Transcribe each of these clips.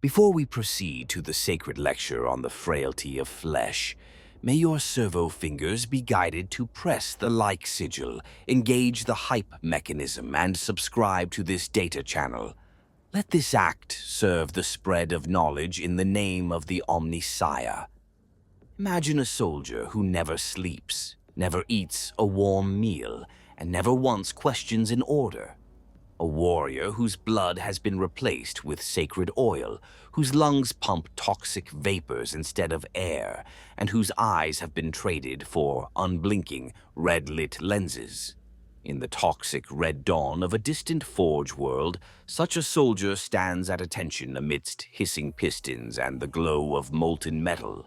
Before we proceed to the sacred lecture on the frailty of flesh, may your servo fingers be guided to press the like sigil, engage the hype mechanism, and subscribe to this data channel. Let this act serve the spread of knowledge in the name of the Omnissiah. Imagine a soldier who never sleeps, never eats a warm meal, and never once questions an order. A warrior whose blood has been replaced with sacred oil, whose lungs pump toxic vapors instead of air, and whose eyes have been traded for unblinking, red-lit lenses. In the toxic red dawn of a distant forge world, such a soldier stands at attention amidst hissing pistons and the glow of molten metal.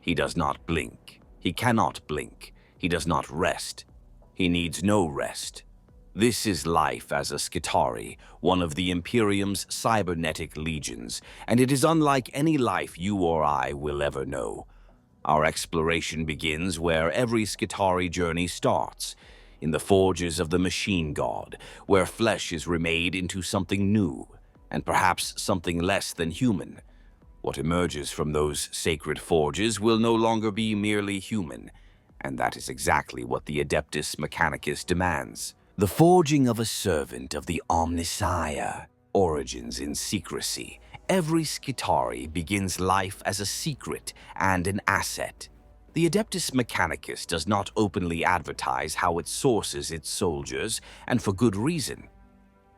He does not blink. He cannot blink. He does not rest. He needs no rest. This is life as a Skitarii, one of the Imperium's cybernetic legions, and it is unlike any life you or I will ever know. Our exploration begins where every Skitarii journey starts, in the forges of the machine god, where flesh is remade into something new, and perhaps something less than human. What emerges from those sacred forges will no longer be merely human, and that is exactly what the Adeptus Mechanicus demands. The forging of a servant of the Omnissiah, origins in secrecy. Every Skitarii begins life as a secret and an asset. The Adeptus Mechanicus does not openly advertise how it sources its soldiers, and for good reason.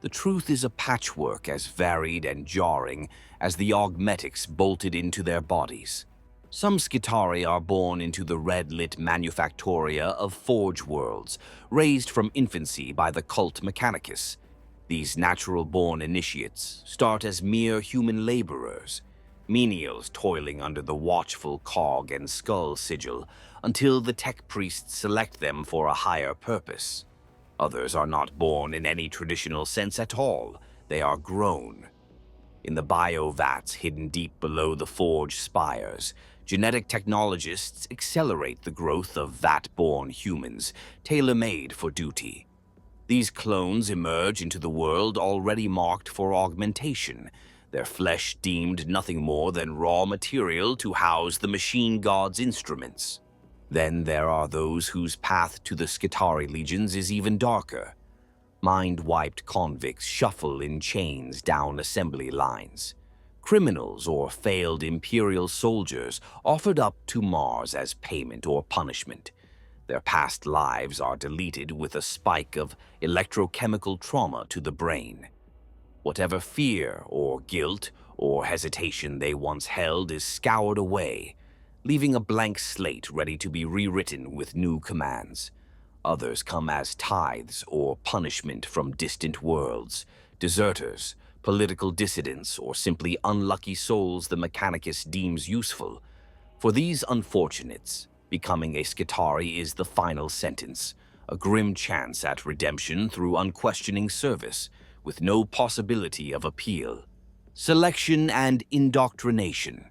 The truth is a patchwork as varied and jarring as the augmetics bolted into their bodies. Some Skitarii are born into the red-lit manufactoria of forge worlds, raised from infancy by the cult Mechanicus. These natural-born initiates start as mere human laborers, menials toiling under the watchful cog and skull sigil, until the tech priests select them for a higher purpose. Others are not born in any traditional sense at all. They are grown. In the biovats hidden deep below the forge spires, genetic technologists accelerate the growth of vat-born humans, tailor-made for duty. These clones emerge into the world already marked for augmentation, their flesh deemed nothing more than raw material to house the machine god's instruments. Then there are those whose path to the Skitarii legions is even darker. Mind-wiped convicts shuffle in chains down assembly lines. Criminals or failed Imperial soldiers offered up to Mars as payment or punishment. Their past lives are deleted with a spike of electrochemical trauma to the brain. Whatever fear or guilt or hesitation they once held is scoured away, leaving a blank slate ready to be rewritten with new commands. Others come as tithes or punishment from distant worlds, deserters, political dissidents, or simply unlucky souls the Mechanicus deems useful. For these unfortunates, becoming a Skitarii is the final sentence, a grim chance at redemption through unquestioning service, with no possibility of appeal. Selection and indoctrination.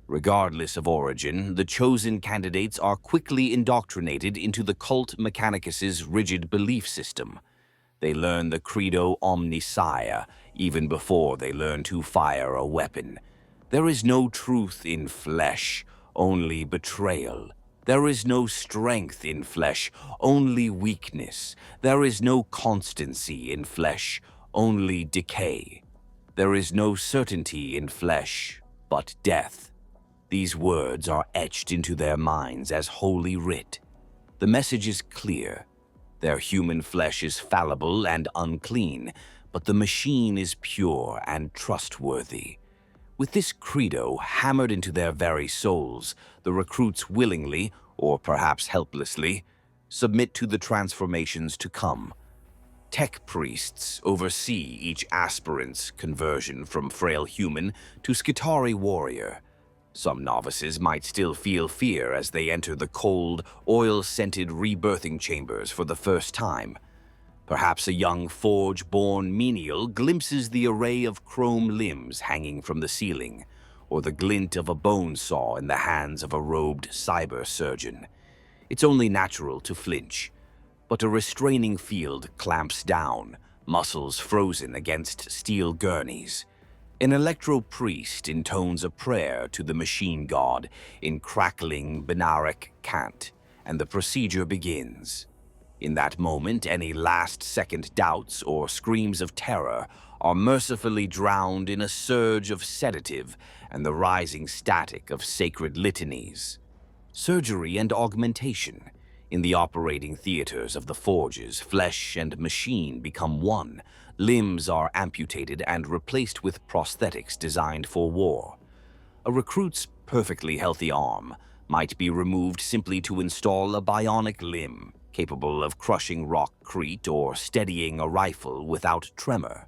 Regardless of origin, the chosen candidates are quickly indoctrinated into the cult Mechanicus's rigid belief system. They learn the credo Omnissiah even before they learn to fire a weapon. There is no truth in flesh, only betrayal. There is no strength in flesh, only weakness. There is no constancy in flesh, only decay. There is no certainty in flesh, but death. These words are etched into their minds as holy writ. The message is clear. Their human flesh is fallible and unclean, but the machine is pure and trustworthy. With this credo hammered into their very souls, the recruits willingly, or perhaps helplessly, submit to the transformations to come. Tech priests oversee each aspirant's conversion from frail human to Skitarii warrior. Some novices might still feel fear as they enter the cold, oil-scented rebirthing chambers for the first time. Perhaps a young forge-born menial glimpses the array of chrome limbs hanging from the ceiling, or the glint of a bone saw in the hands of a robed cyber surgeon. It's only natural to flinch, but a restraining field clamps down, muscles frozen against steel gurneys. An electro-priest intones a prayer to the machine god in crackling Binaric cant, and the procedure begins. In that moment, any last-second doubts or screams of terror are mercifully drowned in a surge of sedative and the rising static of sacred litanies. Surgery and augmentation. In the operating theaters of the forges, flesh and machine become one. Limbs are amputated and replaced with prosthetics designed for war. A recruit's perfectly healthy arm might be removed simply to install a bionic limb, capable of crushing rockcrete or steadying a rifle without tremor.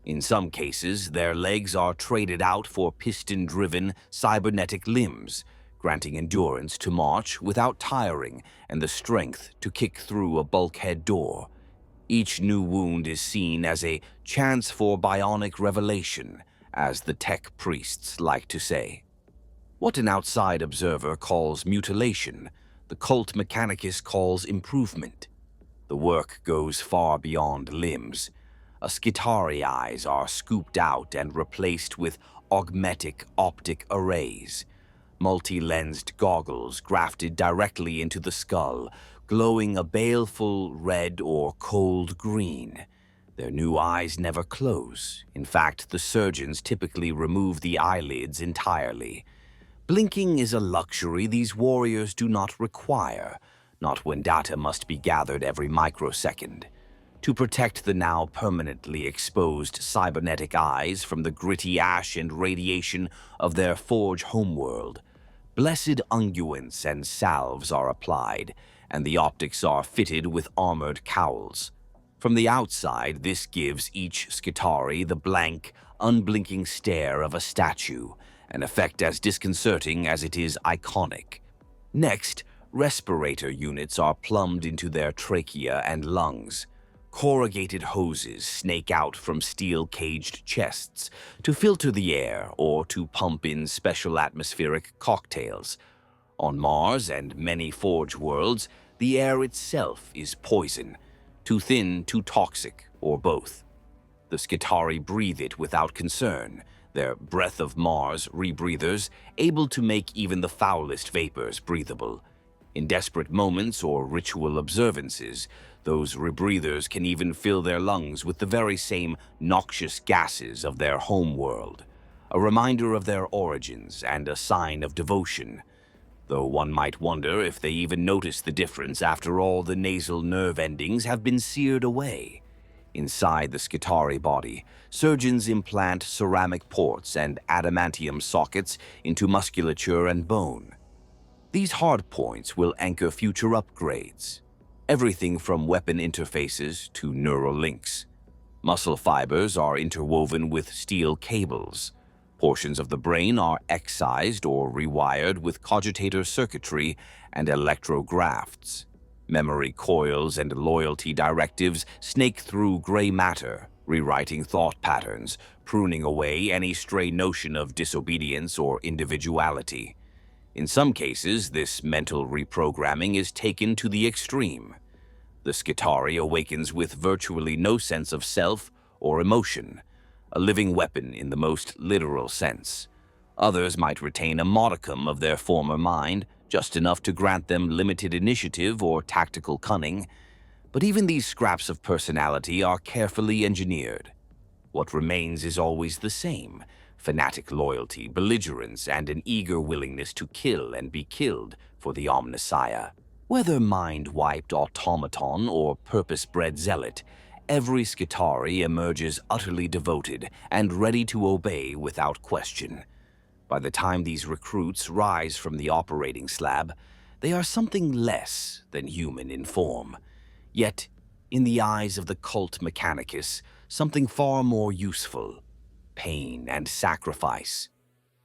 In some cases, their legs are traded out for piston-driven cybernetic limbs, granting endurance to march without tiring and the strength to kick through a bulkhead door. Each new wound is seen as a chance for bionic revelation, as the tech priests like to say. What an outside observer calls mutilation, the cult Mechanicus calls improvement. The work goes far beyond limbs. Skitarii eyes are scooped out and replaced with augmetic optic arrays. Multi-lensed goggles grafted directly into the skull, glowing a baleful red or cold green. Their new eyes never close. In fact, the surgeons typically remove the eyelids entirely. Blinking is a luxury these warriors do not require, not when data must be gathered every microsecond. To protect the now permanently exposed cybernetic eyes from the gritty ash and radiation of their forge homeworld, blessed unguents and salves are applied, and the optics are fitted with armored cowls. From the outside, this gives each Skitarii the blank, unblinking stare of a statue, an effect as disconcerting as it is iconic. Next, respirator units are plumbed into their trachea and lungs. Corrugated hoses snake out from steel-caged chests to filter the air or to pump in special atmospheric cocktails. On Mars and many forge worlds, the air itself is poison, too thin, too toxic, or both. The Skitarii breathe it without concern, their breath of Mars rebreathers able to make even the foulest vapors breathable. In desperate moments or ritual observances, those rebreathers can even fill their lungs with the very same noxious gases of their homeworld, a reminder of their origins and a sign of devotion. Though one might wonder if they even notice the difference after all the nasal nerve endings have been seared away. Inside the Skitarii body, surgeons implant ceramic ports and adamantium sockets into musculature and bone. These hard points will anchor future upgrades. Everything from weapon interfaces to neural links. Muscle fibers are interwoven with steel cables. Portions of the brain are excised or rewired with cogitator circuitry and electrografts. Memory coils and loyalty directives snake through gray matter, rewriting thought patterns, pruning away any stray notion of disobedience or individuality. In some cases, this mental reprogramming is taken to the extreme. The Skitarii awakens with virtually no sense of self or emotion, a living weapon in the most literal sense. Others might retain a modicum of their former mind, just enough to grant them limited initiative or tactical cunning, but even these scraps of personality are carefully engineered. What remains is always the same: fanatic loyalty, belligerence, and an eager willingness to kill and be killed for the Omnissiah. Whether mind-wiped automaton or purpose-bred zealot, every Skitarii emerges utterly devoted and ready to obey without question. By the time these recruits rise from the operating slab, they are something less than human in form. Yet, in the eyes of the cult Mechanicus, something far more useful: pain and sacrifice.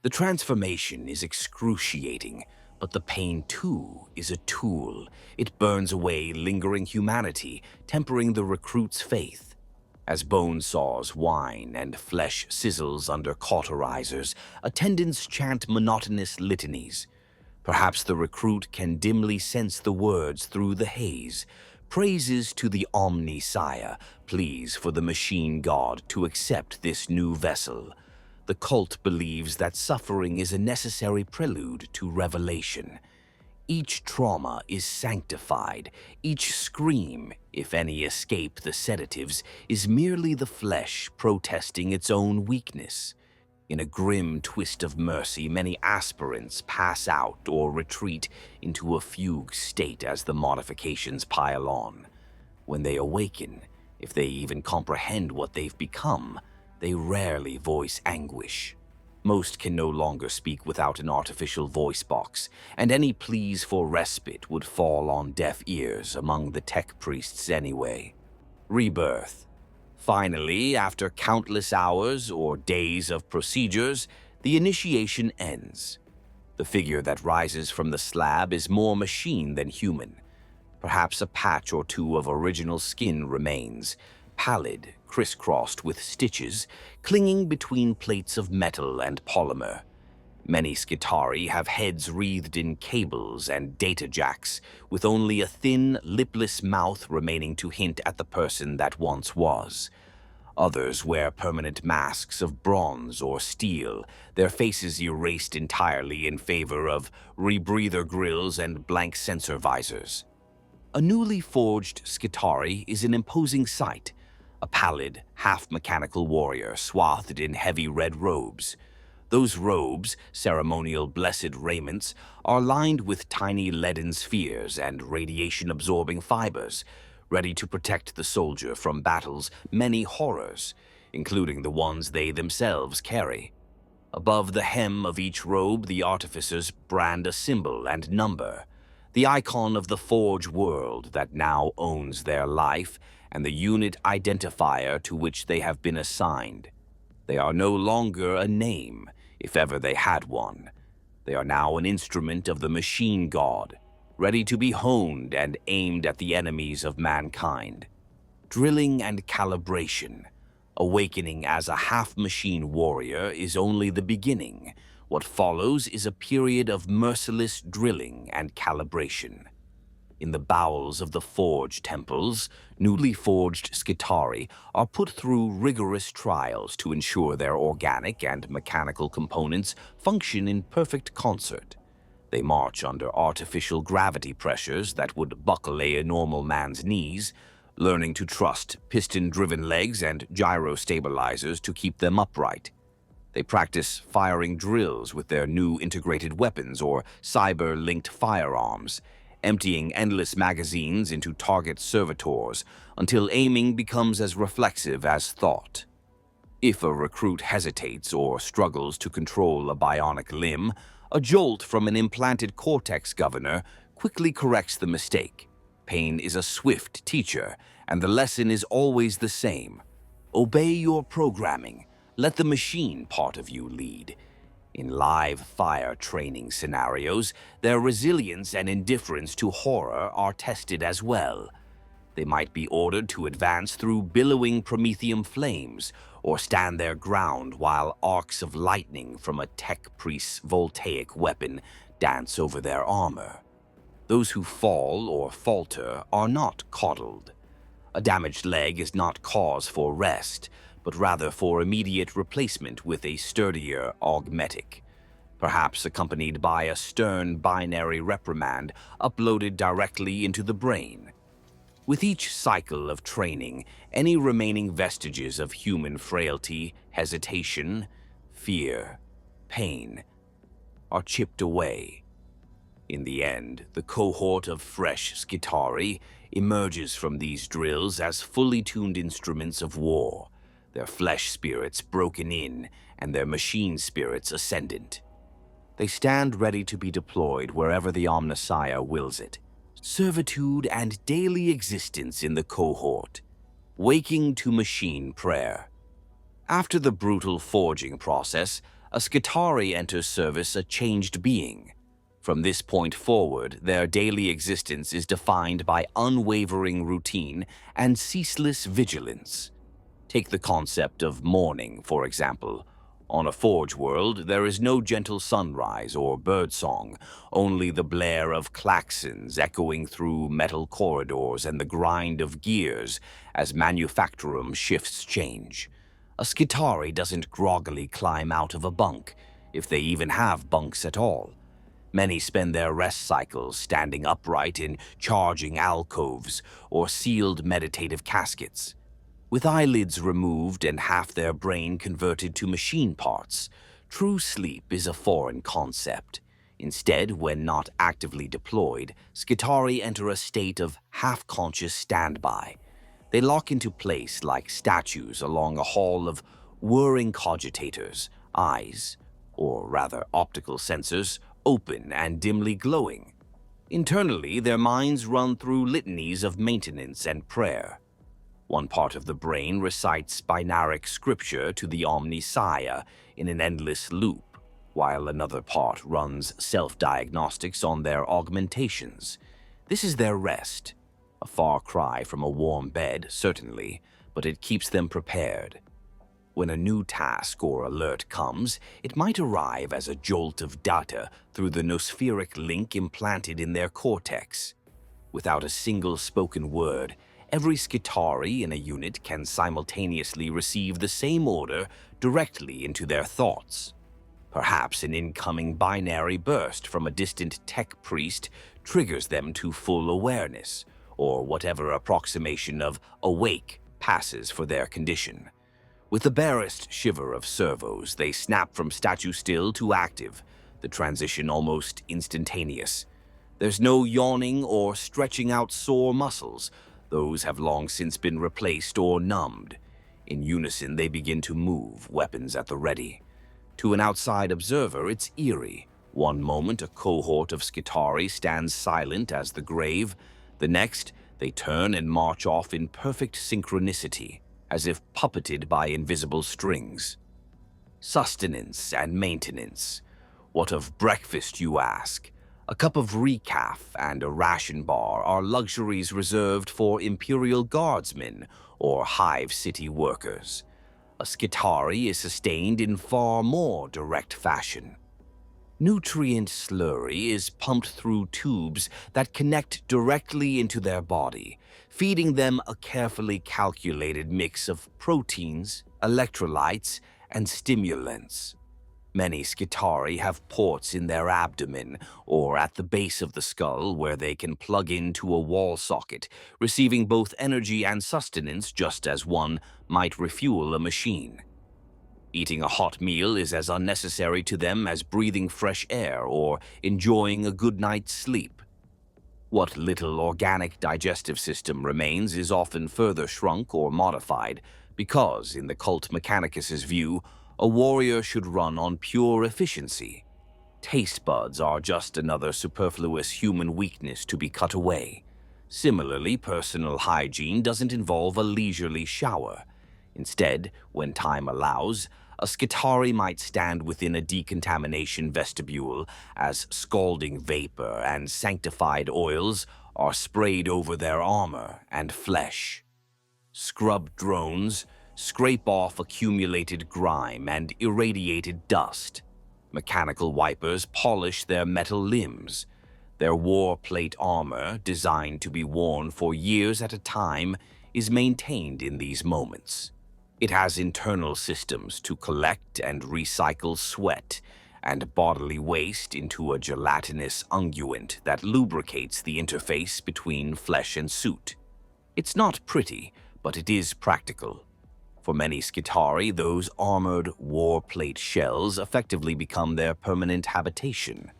The transformation is excruciating, but the pain, too, is a tool. It burns away lingering humanity, tempering the recruit's faith. As bone saws whine and flesh sizzles under cauterizers, attendants chant monotonous litanies. Perhaps the recruit can dimly sense the words through the haze. Praises to the Omnissiah, pleas for the machine god to accept this new vessel. The cult believes that suffering is a necessary prelude to revelation. Each trauma is sanctified. Each scream, if any escape the sedatives, is merely the flesh protesting its own weakness. In a grim twist of mercy, many aspirants pass out or retreat into a fugue state as the modifications pile on. When they awaken, if they even comprehend what they've become, they rarely voice anguish. Most can no longer speak without an artificial voice box, and any pleas for respite would fall on deaf ears among the tech priests anyway. Rebirth. Finally, after countless hours or days of procedures, the initiation ends. The figure that rises from the slab is more machine than human. Perhaps a patch or two of original skin remains, pallid, crisscrossed with stitches, clinging between plates of metal and polymer. Many Skitarii have heads wreathed in cables and data jacks, with only a thin, lipless mouth remaining to hint at the person that once was. Others wear permanent masks of bronze or steel, their faces erased entirely in favor of rebreather grills and blank sensor visors. A newly forged Skitarii is an imposing sight, a pallid, half-mechanical warrior swathed in heavy red robes. Those robes, ceremonial blessed raiments, are lined with tiny leaden spheres and radiation-absorbing fibers, ready to protect the soldier from battle's many horrors, including the ones they themselves carry. Above the hem of each robe, the artificers brand a symbol and number, the icon of the Forge world that now owns their life and the unit identifier to which they have been assigned. They are no longer a name, if ever they had one. They are now an instrument of the machine god, ready to be honed and aimed at the enemies of mankind. Drilling and calibration. Awakening as a half-machine warrior is only the beginning. What follows is a period of merciless drilling and calibration. In the bowels of the Forge temples, newly forged Skitarii are put through rigorous trials to ensure their organic and mechanical components function in perfect concert. They march under artificial gravity pressures that would buckle a normal man's knees, learning to trust piston-driven legs and gyro-stabilizers to keep them upright. They practice firing drills with their new integrated weapons or cyber-linked firearms, emptying endless magazines into target servitors until aiming becomes as reflexive as thought. If a recruit hesitates or struggles to control a bionic limb, a jolt from an implanted cortex governor quickly corrects the mistake. Pain is a swift teacher, and the lesson is always the same. Obey your programming. Let the machine part of you lead. In live fire training scenarios, their resilience and indifference to horror are tested as well. They might be ordered to advance through billowing promethium flames or stand their ground while arcs of lightning from a tech priest's voltaic weapon dance over their armor. Those who fall or falter are not coddled. A damaged leg is not cause for rest, but rather for immediate replacement with a sturdier augmetic, perhaps accompanied by a stern binary reprimand uploaded directly into the brain. With each cycle of training, any remaining vestiges of human frailty, hesitation, fear, pain are chipped away. In the end, the cohort of fresh Skitarii emerges from these drills as fully tuned instruments of war, their flesh spirits broken in and their machine spirits ascendant. They stand ready to be deployed wherever the Omnissiah wills it. Servitude and daily existence in the cohort, waking to machine prayer. After the brutal forging process, a Skitarii enters service a changed being. From this point forward, their daily existence is defined by unwavering routine and ceaseless vigilance. Take the concept of mourning, for example. On a Forge world, there is no gentle sunrise or birdsong, only the blare of klaxons echoing through metal corridors and the grind of gears as manufactorum shifts change. A Skitarii doesn't groggily climb out of a bunk, if they even have bunks at all. Many spend their rest cycles standing upright in charging alcoves or sealed meditative caskets. With eyelids removed and half their brain converted to machine parts, true sleep is a foreign concept. Instead, when not actively deployed, Skitarii enter a state of half-conscious standby. They lock into place like statues along a hall of whirring cogitators, eyes, or rather optical sensors, open and dimly glowing. Internally, their minds run through litanies of maintenance and prayer. One part of the brain recites binaric scripture to the Omnissiah in an endless loop, while another part runs self-diagnostics on their augmentations. This is their rest. A far cry from a warm bed, certainly, but it keeps them prepared. When a new task or alert comes, it might arrive as a jolt of data through the nospheric link implanted in their cortex. Without a single spoken word, every Skitarii in a unit can simultaneously receive the same order directly into their thoughts. Perhaps an incoming binary burst from a distant tech priest triggers them to full awareness, or whatever approximation of awake passes for their condition. With the barest shiver of servos, they snap from statue still to active, the transition almost instantaneous. There's no yawning or stretching out sore muscles. Those have long since been replaced or numbed. In unison, they begin to move, weapons at the ready. To an outside observer, it's eerie. One moment, a cohort of Skitarii stands silent as the grave. The next, they turn and march off in perfect synchronicity, as if puppeted by invisible strings. Sustenance and maintenance. What of breakfast, you ask? A cup of recaf and a ration bar are luxuries reserved for Imperial guardsmen or Hive City workers. A Skitarii is sustained in far more direct fashion. Nutrient slurry is pumped through tubes that connect directly into their body, feeding them a carefully calculated mix of proteins, electrolytes, and stimulants. Many Skitarii have ports in their abdomen or at the base of the skull where they can plug into a wall socket, receiving both energy and sustenance just as one might refuel a machine. Eating a hot meal is as unnecessary to them as breathing fresh air or enjoying a good night's sleep. What little organic digestive system remains is often further shrunk or modified because, in the cult Mechanicus's view, a warrior should run on pure efficiency. Taste buds are just another superfluous human weakness to be cut away. Similarly, personal hygiene doesn't involve a leisurely shower. Instead, when time allows, a Skitarii might stand within a decontamination vestibule as scalding vapor and sanctified oils are sprayed over their armor and flesh. Scrub drones scrape off accumulated grime and irradiated dust. Mechanical wipers polish their metal limbs. Their war plate armor, designed to be worn for years at a time, is maintained in these moments. It has internal systems to collect and recycle sweat and bodily waste into a gelatinous unguent that lubricates the interface between flesh and suit. It's not pretty, but it is practical. For many Skitarii, those armored war plate shells effectively become their permanent habitation.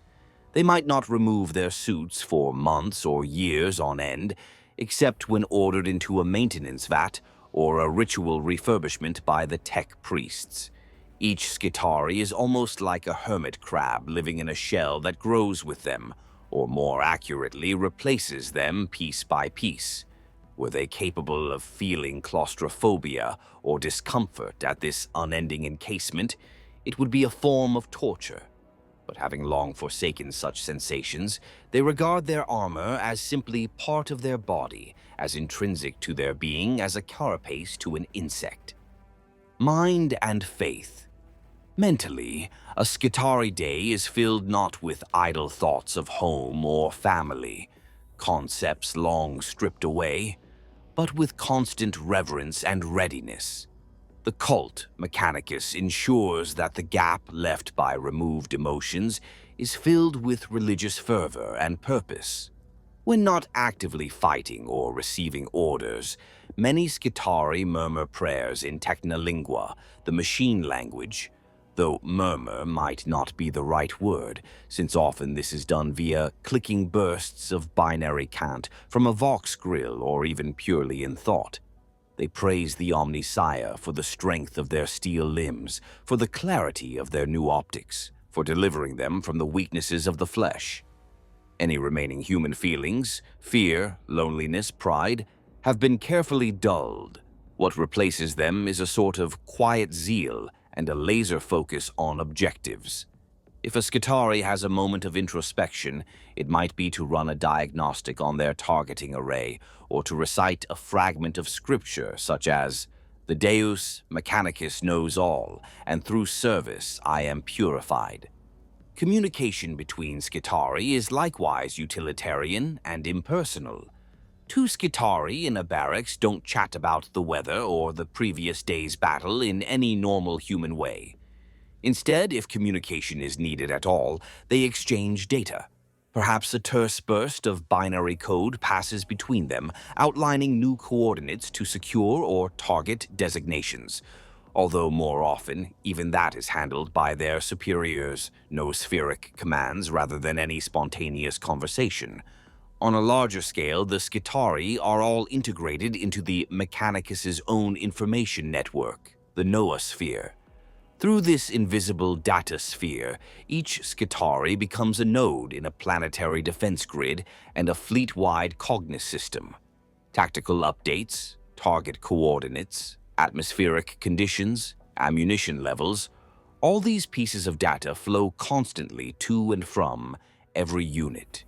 They might not remove their suits for months or years on end, except when ordered into a maintenance vat or a ritual refurbishment by the tech priests. Each Skitarii is almost like a hermit crab living in a shell that grows with them, or more accurately, replaces them piece by piece. Were they capable of feeling claustrophobia or discomfort at this unending encasement, it would be a form of torture. But having long forsaken such sensations, they regard their armor as simply part of their body, as intrinsic to their being as a carapace to an insect. Mind and faith. Mentally, a Skitarii day is filled not with idle thoughts of home or family, concepts long stripped away, but with constant reverence and readiness. The cult, Mechanicus, ensures that the gap left by removed emotions is filled with religious fervor and purpose. When not actively fighting or receiving orders, many Skitarii murmur prayers in Technolingua, the machine language, though murmur might not be the right word, since often this is done via clicking bursts of binary cant from a vox grill or even purely in thought. They praise the Omnissiah for the strength of their steel limbs, for the clarity of their new optics, for delivering them from the weaknesses of the flesh. Any remaining human feelings, fear, loneliness, pride, have been carefully dulled. What replaces them is a sort of quiet zeal and a laser focus on objectives. If a Skitarii has a moment of introspection, it might be to run a diagnostic on their targeting array, or to recite a fragment of scripture such as, "The Deus Mechanicus knows all, and through service I am purified." Communication between Skitarii is likewise utilitarian and impersonal. Two Skitarii in a barracks don't chat about the weather or the previous day's battle in any normal human way. Instead, if communication is needed at all, they exchange data. Perhaps a terse burst of binary code passes between them, outlining new coordinates to secure or target designations. Although more often, even that is handled by their superiors, noospheric commands rather than any spontaneous conversation. On a larger scale, the Skitarii are all integrated into the Mechanicus's own information network, the noosphere. Through this invisible data sphere, each Skitarii becomes a node in a planetary defense grid and a fleet-wide cognate system. Tactical updates, target coordinates, atmospheric conditions, ammunition levels, all these pieces of data flow constantly to and from every unit.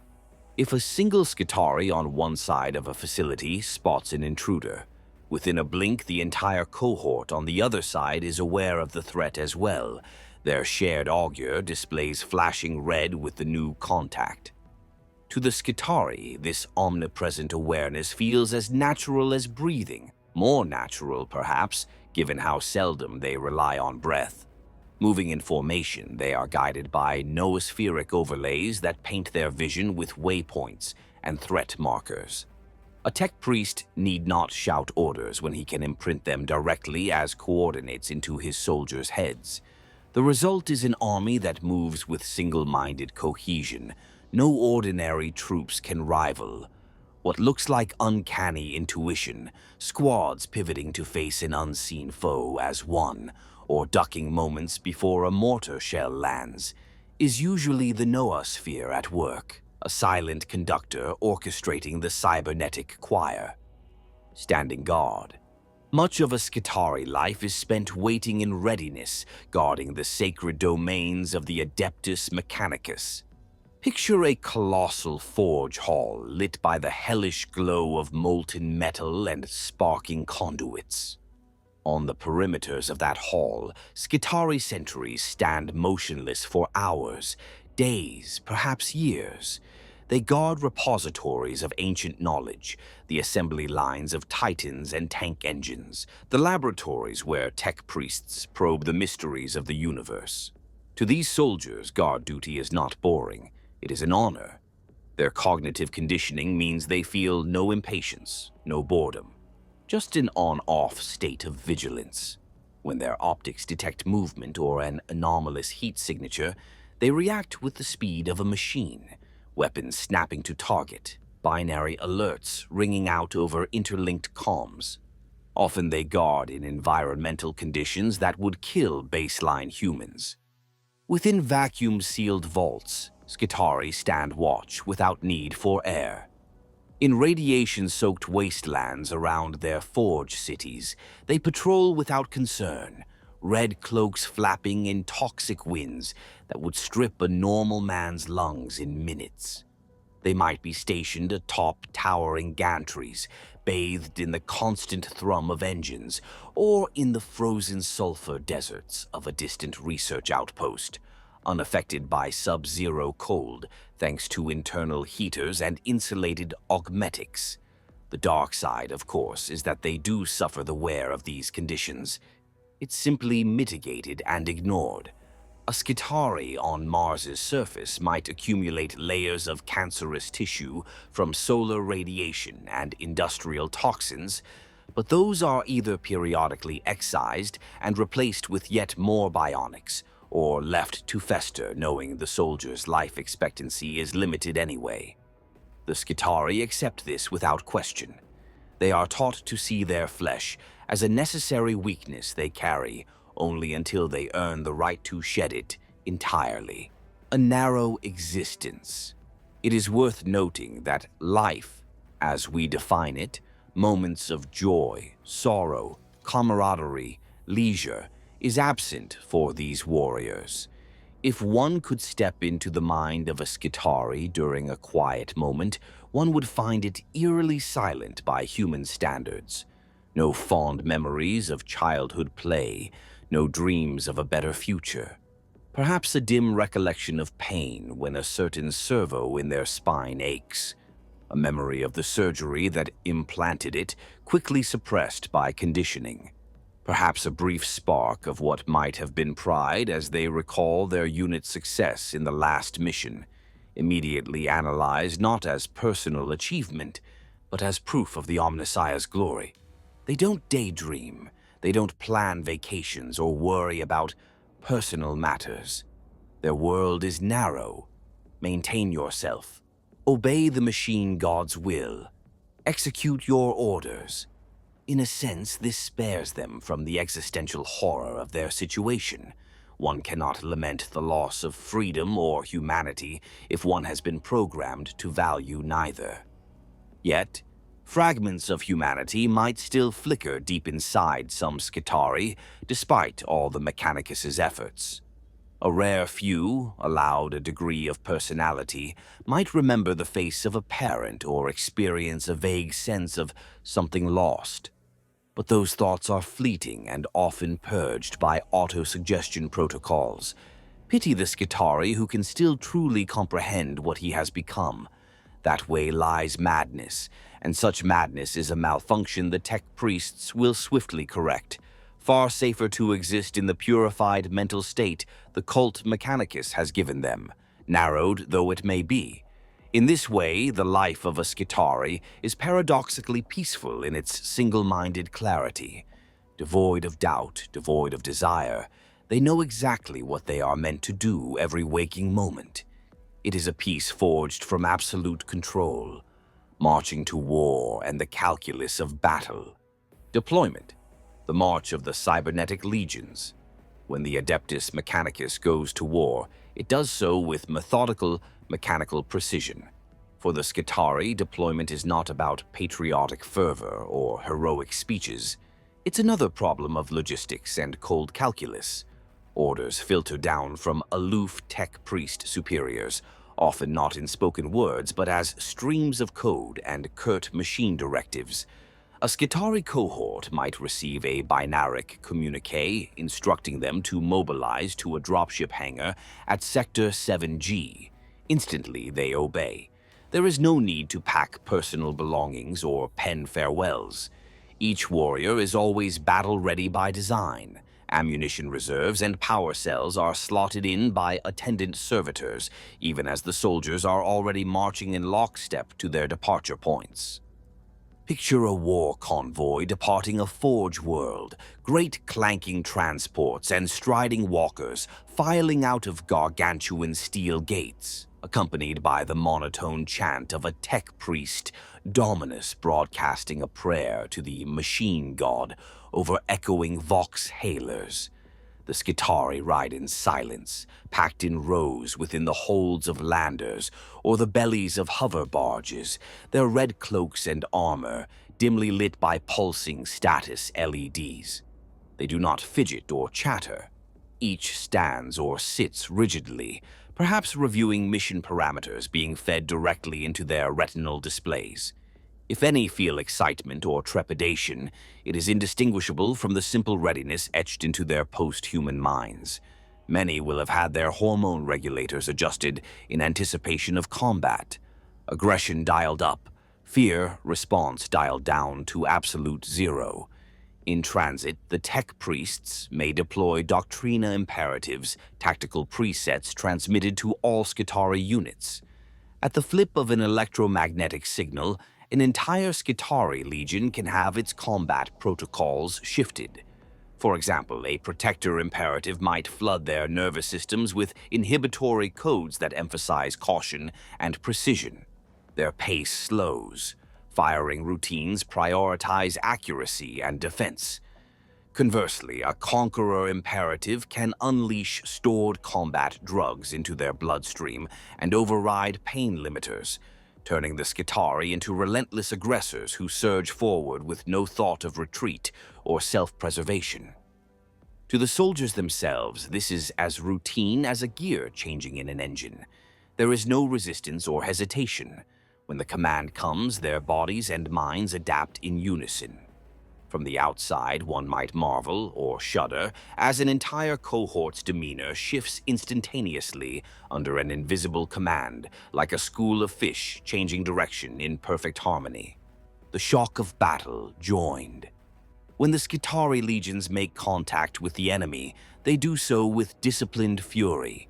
If a single Skitarii on one side of a facility spots an intruder, within a blink, the entire cohort on the other side is aware of the threat as well. Their shared augur displays flashing red with the new contact. To the Skitarii, this omnipresent awareness feels as natural as breathing, more natural perhaps, given how seldom they rely on breath. Moving in formation, they are guided by noospheric overlays that paint their vision with waypoints and threat markers. A tech priest need not shout orders when he can imprint them directly as coordinates into his soldiers' heads. The result is an army that moves with single-minded cohesion. No ordinary troops can rival. What looks like uncanny intuition, squads pivoting to face an unseen foe as one, or ducking moments before a mortar shell lands, is usually the noosphere at work. A silent conductor orchestrating the cybernetic choir. Standing guard. Much of a Skitarii life is spent waiting in readiness, guarding the sacred domains of the Adeptus Mechanicus. Picture a colossal forge hall lit by the hellish glow of molten metal and sparking conduits. On the perimeters of that hall, Skitarii sentries stand motionless for hours, days, perhaps years. They guard repositories of ancient knowledge, the assembly lines of titans and tank engines, the laboratories where tech priests probe the mysteries of the universe. To these soldiers, guard duty is not boring. It is an honor. Their cognitive conditioning means they feel no impatience, no boredom, just an on-off state of vigilance. When their optics detect movement or an anomalous heat signature, they react with the speed of a machine. Weapons snapping to target, binary alerts ringing out over interlinked comms. Often they guard in environmental conditions that would kill baseline humans. Within vacuum-sealed vaults, Skitarii stand watch without need for air. In radiation-soaked wastelands around their forge cities, they patrol without concern, red cloaks flapping in toxic winds that would strip a normal man's lungs in minutes. They might be stationed atop towering gantries, bathed in the constant thrum of engines, or in the frozen sulfur deserts of a distant research outpost, unaffected by sub-zero cold thanks to internal heaters and insulated augmetics. The dark side, of course, is that they do suffer the wear of these conditions. It's simply mitigated and ignored. A Skitarii on Mars's surface might accumulate layers of cancerous tissue from solar radiation and industrial toxins, but those are either periodically excised and replaced with yet more bionics, or left to fester knowing the soldier's life expectancy is limited anyway. The Skitarii accept this without question. They are taught to see their flesh as a necessary weakness they carry only until they earn the right to shed it entirely. A narrow existence. It is worth noting that life, as we define it, moments of joy, sorrow, camaraderie, leisure, is absent for these warriors. If one could step into the mind of a Skitarii during a quiet moment, one would find it eerily silent by human standards. No fond memories of childhood play, no dreams of a better future. Perhaps a dim recollection of pain when a certain servo in their spine aches. A memory of the surgery that implanted it, quickly suppressed by conditioning. Perhaps a brief spark of what might have been pride as they recall their unit's success in the last mission, immediately analyzed not as personal achievement, but as proof of the Omnissiah's glory. They don't daydream, they don't plan vacations or worry about personal matters. Their world is narrow. Maintain yourself. Obey the machine god's will. Execute your orders. In a sense, this spares them from the existential horror of their situation. One cannot lament the loss of freedom or humanity if one has been programmed to value neither. Yet, fragments of humanity might still flicker deep inside some Skitarii, despite all the Mechanicus's efforts. A rare few, allowed a degree of personality, might remember the face of a parent or experience a vague sense of something lost. But those thoughts are fleeting and often purged by auto-suggestion protocols. Pity the Skitarii who can still truly comprehend what he has become. That way lies madness, and such madness is a malfunction the tech priests will swiftly correct. Far safer to exist in the purified mental state the cult Mechanicus has given them, narrowed though it may be. In this way, the life of a Skitarii is paradoxically peaceful in its single-minded clarity. Devoid of doubt, devoid of desire, they know exactly what they are meant to do every waking moment. It is a peace forged from absolute control, marching to war and the calculus of battle. Deployment. The march of the cybernetic legions. When the Adeptus Mechanicus goes to war, it does so with methodical, mechanical precision. For the Skitarii, deployment is not about patriotic fervor or heroic speeches. It's another problem of logistics and cold calculus. Orders filter down from aloof tech priest superiors, often not in spoken words but as streams of code and curt machine directives. A Skitarii cohort might receive a binaric communique instructing them to mobilize to a dropship hangar at Sector 7G. Instantly, they obey. There is no need to pack personal belongings or pen farewells. Each warrior is always battle-ready by design. Ammunition reserves and power cells are slotted in by attendant servitors, even as the soldiers are already marching in lockstep to their departure points. Picture a war convoy departing a forge world, great clanking transports and striding walkers filing out of gargantuan steel gates, accompanied by the monotone chant of a tech priest, Dominus broadcasting a prayer to the machine god over echoing vox hailers. The Skitarii ride in silence, packed in rows within the holds of landers or the bellies of hover barges, their red cloaks and armor dimly lit by pulsing status LEDs. They do not fidget or chatter. Each stands or sits rigidly, perhaps reviewing mission parameters being fed directly into their retinal displays. If any feel excitement or trepidation, it is indistinguishable from the simple readiness etched into their post-human minds. Many will have had their hormone regulators adjusted in anticipation of combat. Aggression dialed up, fear response dialed down to absolute zero. In transit, the tech priests may deploy doctrina imperatives, tactical presets transmitted to all Skitarii units. At the flip of an electromagnetic signal, an entire Skitarii legion can have its combat protocols shifted. For example, a protector imperative might flood their nervous systems with inhibitory codes that emphasize caution and precision. Their pace slows. Firing routines prioritize accuracy and defense. Conversely, a conqueror imperative can unleash stored combat drugs into their bloodstream and override pain limiters, turning the Skitarii into relentless aggressors who surge forward with no thought of retreat or self-preservation. To the soldiers themselves, this is as routine as a gear changing in an engine. There is no resistance or hesitation. When the command comes, their bodies and minds adapt in unison. From the outside, one might marvel or shudder as an entire cohort's demeanor shifts instantaneously under an invisible command, like a school of fish changing direction in perfect harmony. The shock of battle joined. When the Skitarii legions make contact with the enemy, they do so with disciplined fury.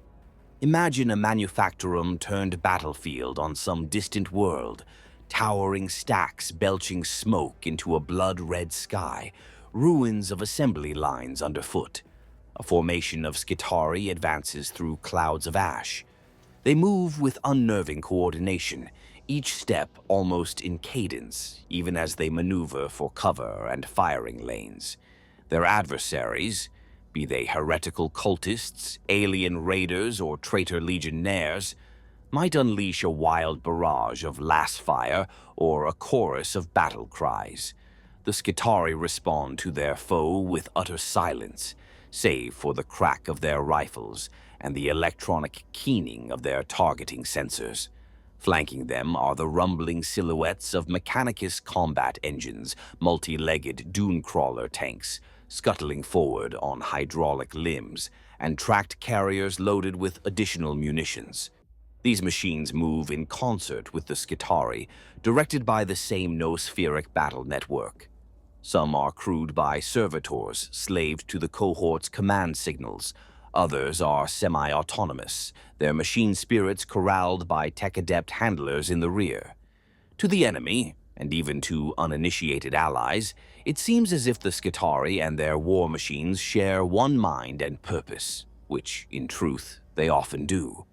Imagine a manufactorum turned battlefield on some distant world, towering stacks belching smoke into a blood-red sky, ruins of assembly lines underfoot. A formation of Skitarii advances through clouds of ash. They move with unnerving coordination, each step almost in cadence, even as they maneuver for cover and firing lanes. Their adversaries, be they heretical cultists, alien raiders, or traitor legionnaires, might unleash a wild barrage of lass fire or a chorus of battle cries. The Skitarii respond to their foe with utter silence, save for the crack of their rifles and the electronic keening of their targeting sensors. Flanking them are the rumbling silhouettes of Mechanicus combat engines, multi-legged dune-crawler tanks, scuttling forward on hydraulic limbs, and tracked carriers loaded with additional munitions. These machines move in concert with the Skitarii, directed by the same noospheric battle network. Some are crewed by servitors, slaved to the cohort's command signals. Others are semi-autonomous, their machine spirits corralled by tech-adept handlers in the rear. To the enemy, and even to uninitiated allies, it seems as if the Skitarii and their war machines share one mind and purpose, which, in truth, they often do.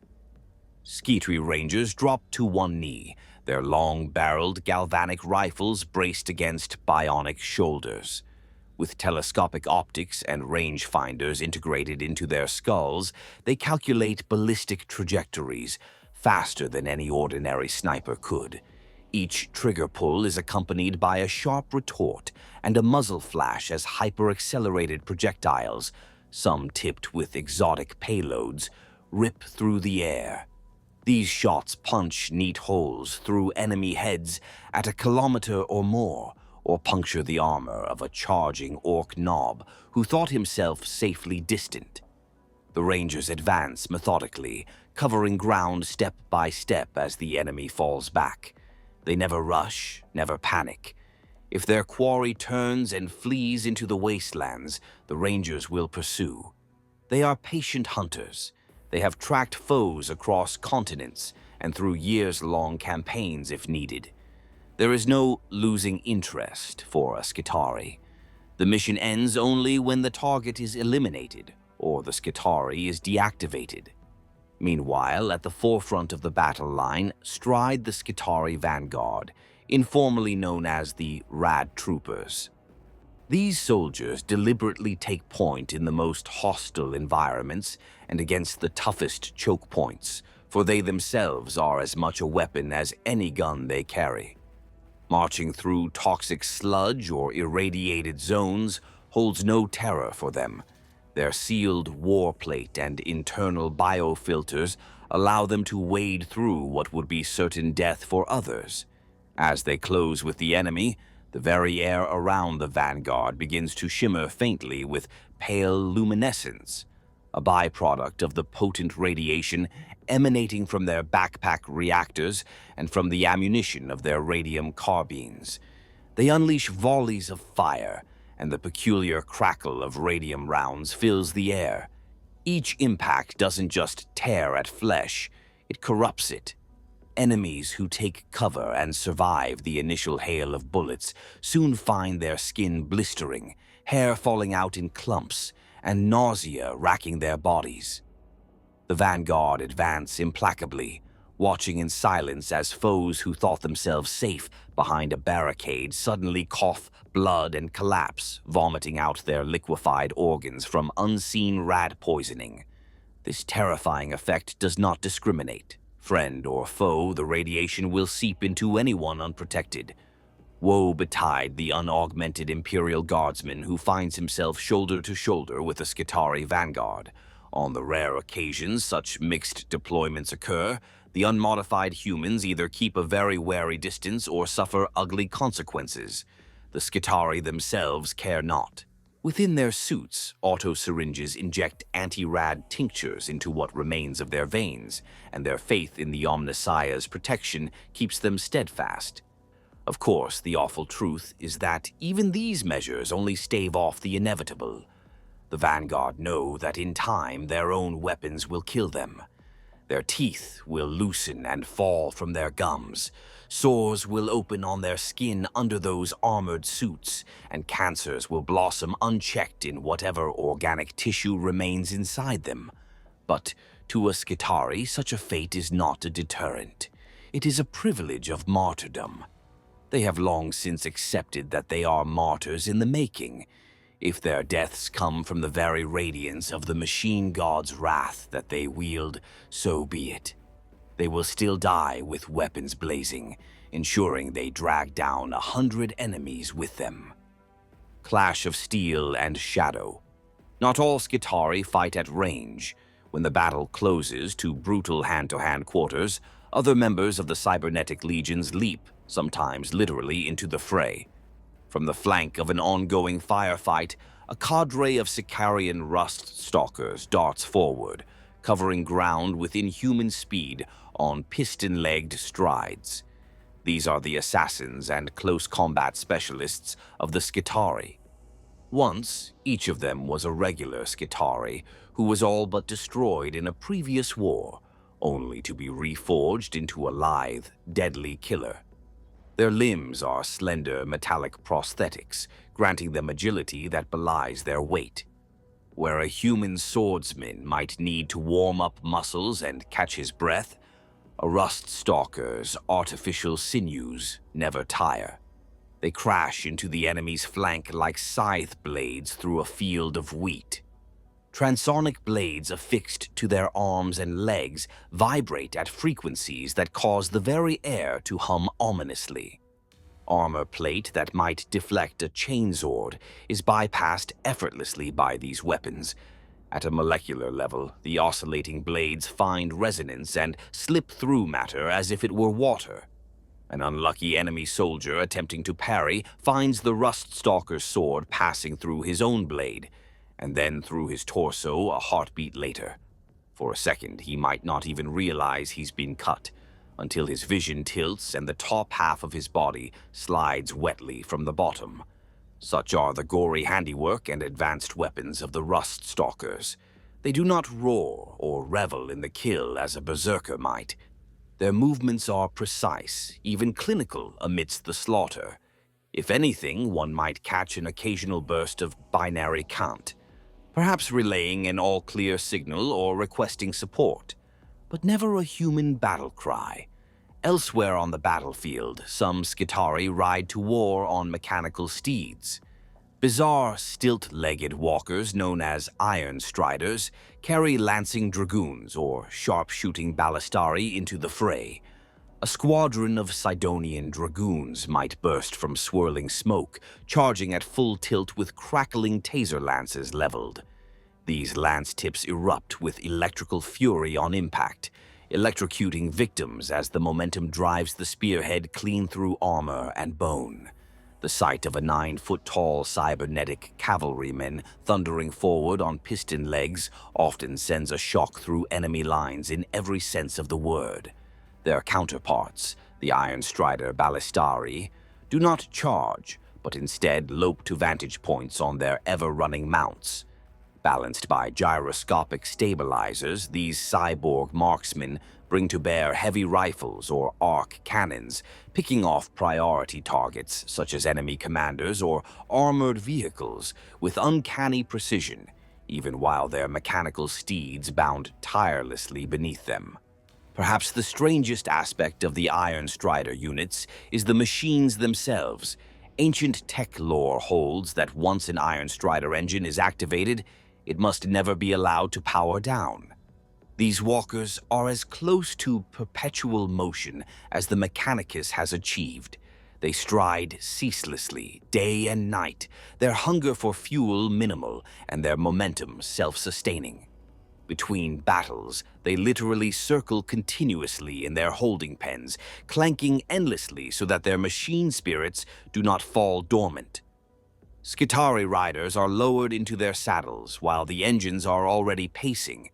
Skitarii Rangers drop to one knee, their long-barreled galvanic rifles braced against bionic shoulders. With telescopic optics and rangefinders integrated into their skulls, they calculate ballistic trajectories faster than any ordinary sniper could. Each trigger pull is accompanied by a sharp retort and a muzzle flash as hyper-accelerated projectiles, some tipped with exotic payloads, rip through the air. These shots punch neat holes through enemy heads at a kilometer or more, or puncture the armor of a charging orc nob who thought himself safely distant. The Rangers advance methodically, covering ground step by step as the enemy falls back. They never rush, never panic. If their quarry turns and flees into the wastelands, the Rangers will pursue. They are patient hunters. They have tracked foes across continents and through years-long campaigns if needed. There is no losing interest for a Skitarii. The mission ends only when the target is eliminated or the Skitarii is deactivated. Meanwhile, at the forefront of the battle line stride the Skitarii vanguard, informally known as the Rad Troopers. These soldiers deliberately take point in the most hostile environments and against the toughest choke points, for they themselves are as much a weapon as any gun they carry. Marching through toxic sludge or irradiated zones holds no terror for them. Their sealed war plate and internal biofilters allow them to wade through what would be certain death for others. As they close with the enemy, the very air around the vanguard begins to shimmer faintly with pale luminescence, a byproduct of the potent radiation emanating from their backpack reactors and from the ammunition of their radium carbines. They unleash volleys of fire, and the peculiar crackle of radium rounds fills the air. Each impact doesn't just tear at flesh, it corrupts it. Enemies who take cover and survive the initial hail of bullets soon find their skin blistering, hair falling out in clumps, and nausea racking their bodies. The vanguard advance implacably, watching in silence as foes who thought themselves safe behind a barricade suddenly cough blood and collapse, vomiting out their liquefied organs from unseen rat poisoning. This terrifying effect does not discriminate. Friend or foe, the radiation will seep into anyone unprotected. Woe betide the unaugmented Imperial Guardsman who finds himself shoulder to shoulder with a Skitarii vanguard. On the rare occasions such mixed deployments occur, the unmodified humans either keep a very wary distance or suffer ugly consequences. The Skitarii themselves care not. Within their suits, auto-syringes inject anti-rad tinctures into what remains of their veins, and their faith in the Omnissiah's protection keeps them steadfast. Of course, the awful truth is that even these measures only stave off the inevitable. The Vanguard know that in time their own weapons will kill them. Their teeth will loosen and fall from their gums. Sores will open on their skin under those armored suits, and cancers will blossom unchecked in whatever organic tissue remains inside them. But to a Skitarii, such a fate is not a deterrent. It is a privilege of martyrdom. They have long since accepted that they are martyrs in the making. If their deaths come from the very radiance of the machine god's wrath that they wield, so be it. They will still die with weapons blazing, ensuring they drag down 100 enemies with them. Clash of steel and shadow. Not all Skitarii fight at range. When the battle closes to brutal hand-to-hand quarters, other members of the Cybernetic legions leap, sometimes literally, into the fray. From the flank of an ongoing firefight, a cadre of Sicarian rust stalkers darts forward, covering ground with inhuman speed on piston-legged strides. These are the assassins and close combat specialists of the Skitarii. Once, each of them was a regular Skitarii who was all but destroyed in a previous war, only to be reforged into a lithe, deadly killer. Their limbs are slender metallic prosthetics, granting them agility that belies their weight. Where a human swordsman might need to warm up muscles and catch his breath, a rust stalker's artificial sinews never tire. They crash into the enemy's flank like scythe blades through a field of wheat. Transonic blades affixed to their arms and legs vibrate at frequencies that cause the very air to hum ominously. Armor plate that might deflect a chainsword is bypassed effortlessly by these weapons. At a molecular level, the oscillating blades find resonance and slip through matter as if it were water. An unlucky enemy soldier attempting to parry finds the rust stalker's sword passing through his own blade, and then through his torso a heartbeat later. For a second, he might not even realize he's been cut, until his vision tilts and the top half of his body slides wetly from the bottom. Such are the gory handiwork and advanced weapons of the rust stalkers. They do not roar or revel in the kill as a berserker might. Their movements are precise, even clinical amidst the slaughter. If anything, one might catch an occasional burst of binary count, perhaps relaying an all-clear signal or requesting support, but never a human battle cry. Elsewhere on the battlefield, some Skitarii ride to war on mechanical steeds. Bizarre stilt-legged walkers known as iron striders carry lancing dragoons or sharp-shooting ballistari into the fray. A squadron of Sidonian dragoons might burst from swirling smoke, charging at full tilt with crackling taser lances leveled. These lance tips erupt with electrical fury on impact, electrocuting victims as the momentum drives the spearhead clean through armor and bone. The sight of a 9-foot-tall cybernetic cavalryman thundering forward on piston legs often sends a shock through enemy lines in every sense of the word. Their counterparts, the Iron Strider Ballistari, do not charge, but instead lope to vantage points on their ever-running mounts. Balanced by gyroscopic stabilizers, these cyborg marksmen bring to bear heavy rifles or arc cannons, picking off priority targets such as enemy commanders or armored vehicles with uncanny precision, even while their mechanical steeds bound tirelessly beneath them. Perhaps the strangest aspect of the Iron Strider units is the machines themselves. Ancient tech lore holds that once an Iron Strider engine is activated, it must never be allowed to power down. These walkers are as close to perpetual motion as the Mechanicus has achieved. They stride ceaselessly, day and night, their hunger for fuel minimal and their momentum self-sustaining. Between battles, they literally circle continuously in their holding pens, clanking endlessly so that their machine spirits do not fall dormant. Skitarii riders are lowered into their saddles while the engines are already pacing.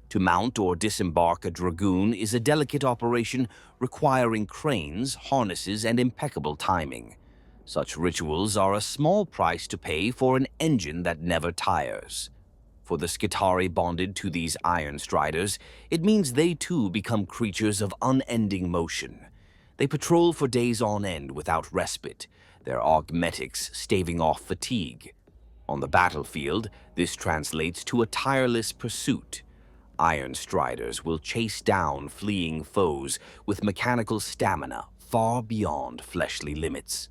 To mount or disembark a dragoon is a delicate operation requiring cranes, harnesses, and impeccable timing. Such rituals are a small price to pay for an engine that never tires. For the Skitarii bonded to these Iron Striders, it means they too become creatures of unending motion. They patrol for days on end without respite, their augmetics staving off fatigue. On the battlefield, this translates to a tireless pursuit. Iron Striders will chase down fleeing foes with mechanical stamina far beyond fleshly limits.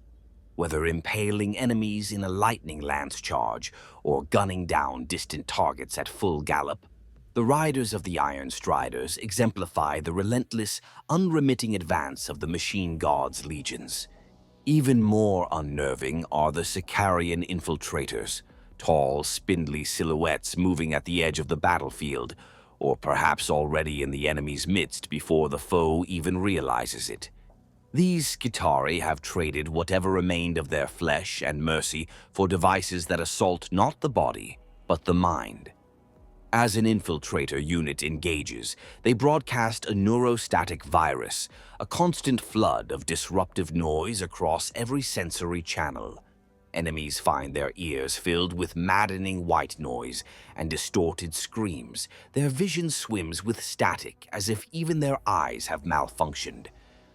Whether impaling enemies in a lightning lance charge or gunning down distant targets at full gallop, the riders of the Iron Striders exemplify the relentless, unremitting advance of the machine god's legions. Even more unnerving are the Sicarian infiltrators, tall, spindly silhouettes moving at the edge of the battlefield, or perhaps already in the enemy's midst before the foe even realizes it. These Skitarii have traded whatever remained of their flesh and mercy for devices that assault not the body, but the mind. As an infiltrator unit engages, they broadcast a neurostatic virus, a constant flood of disruptive noise across every sensory channel. Enemies find their ears filled with maddening white noise and distorted screams. Their vision swims with static as if even their eyes have malfunctioned.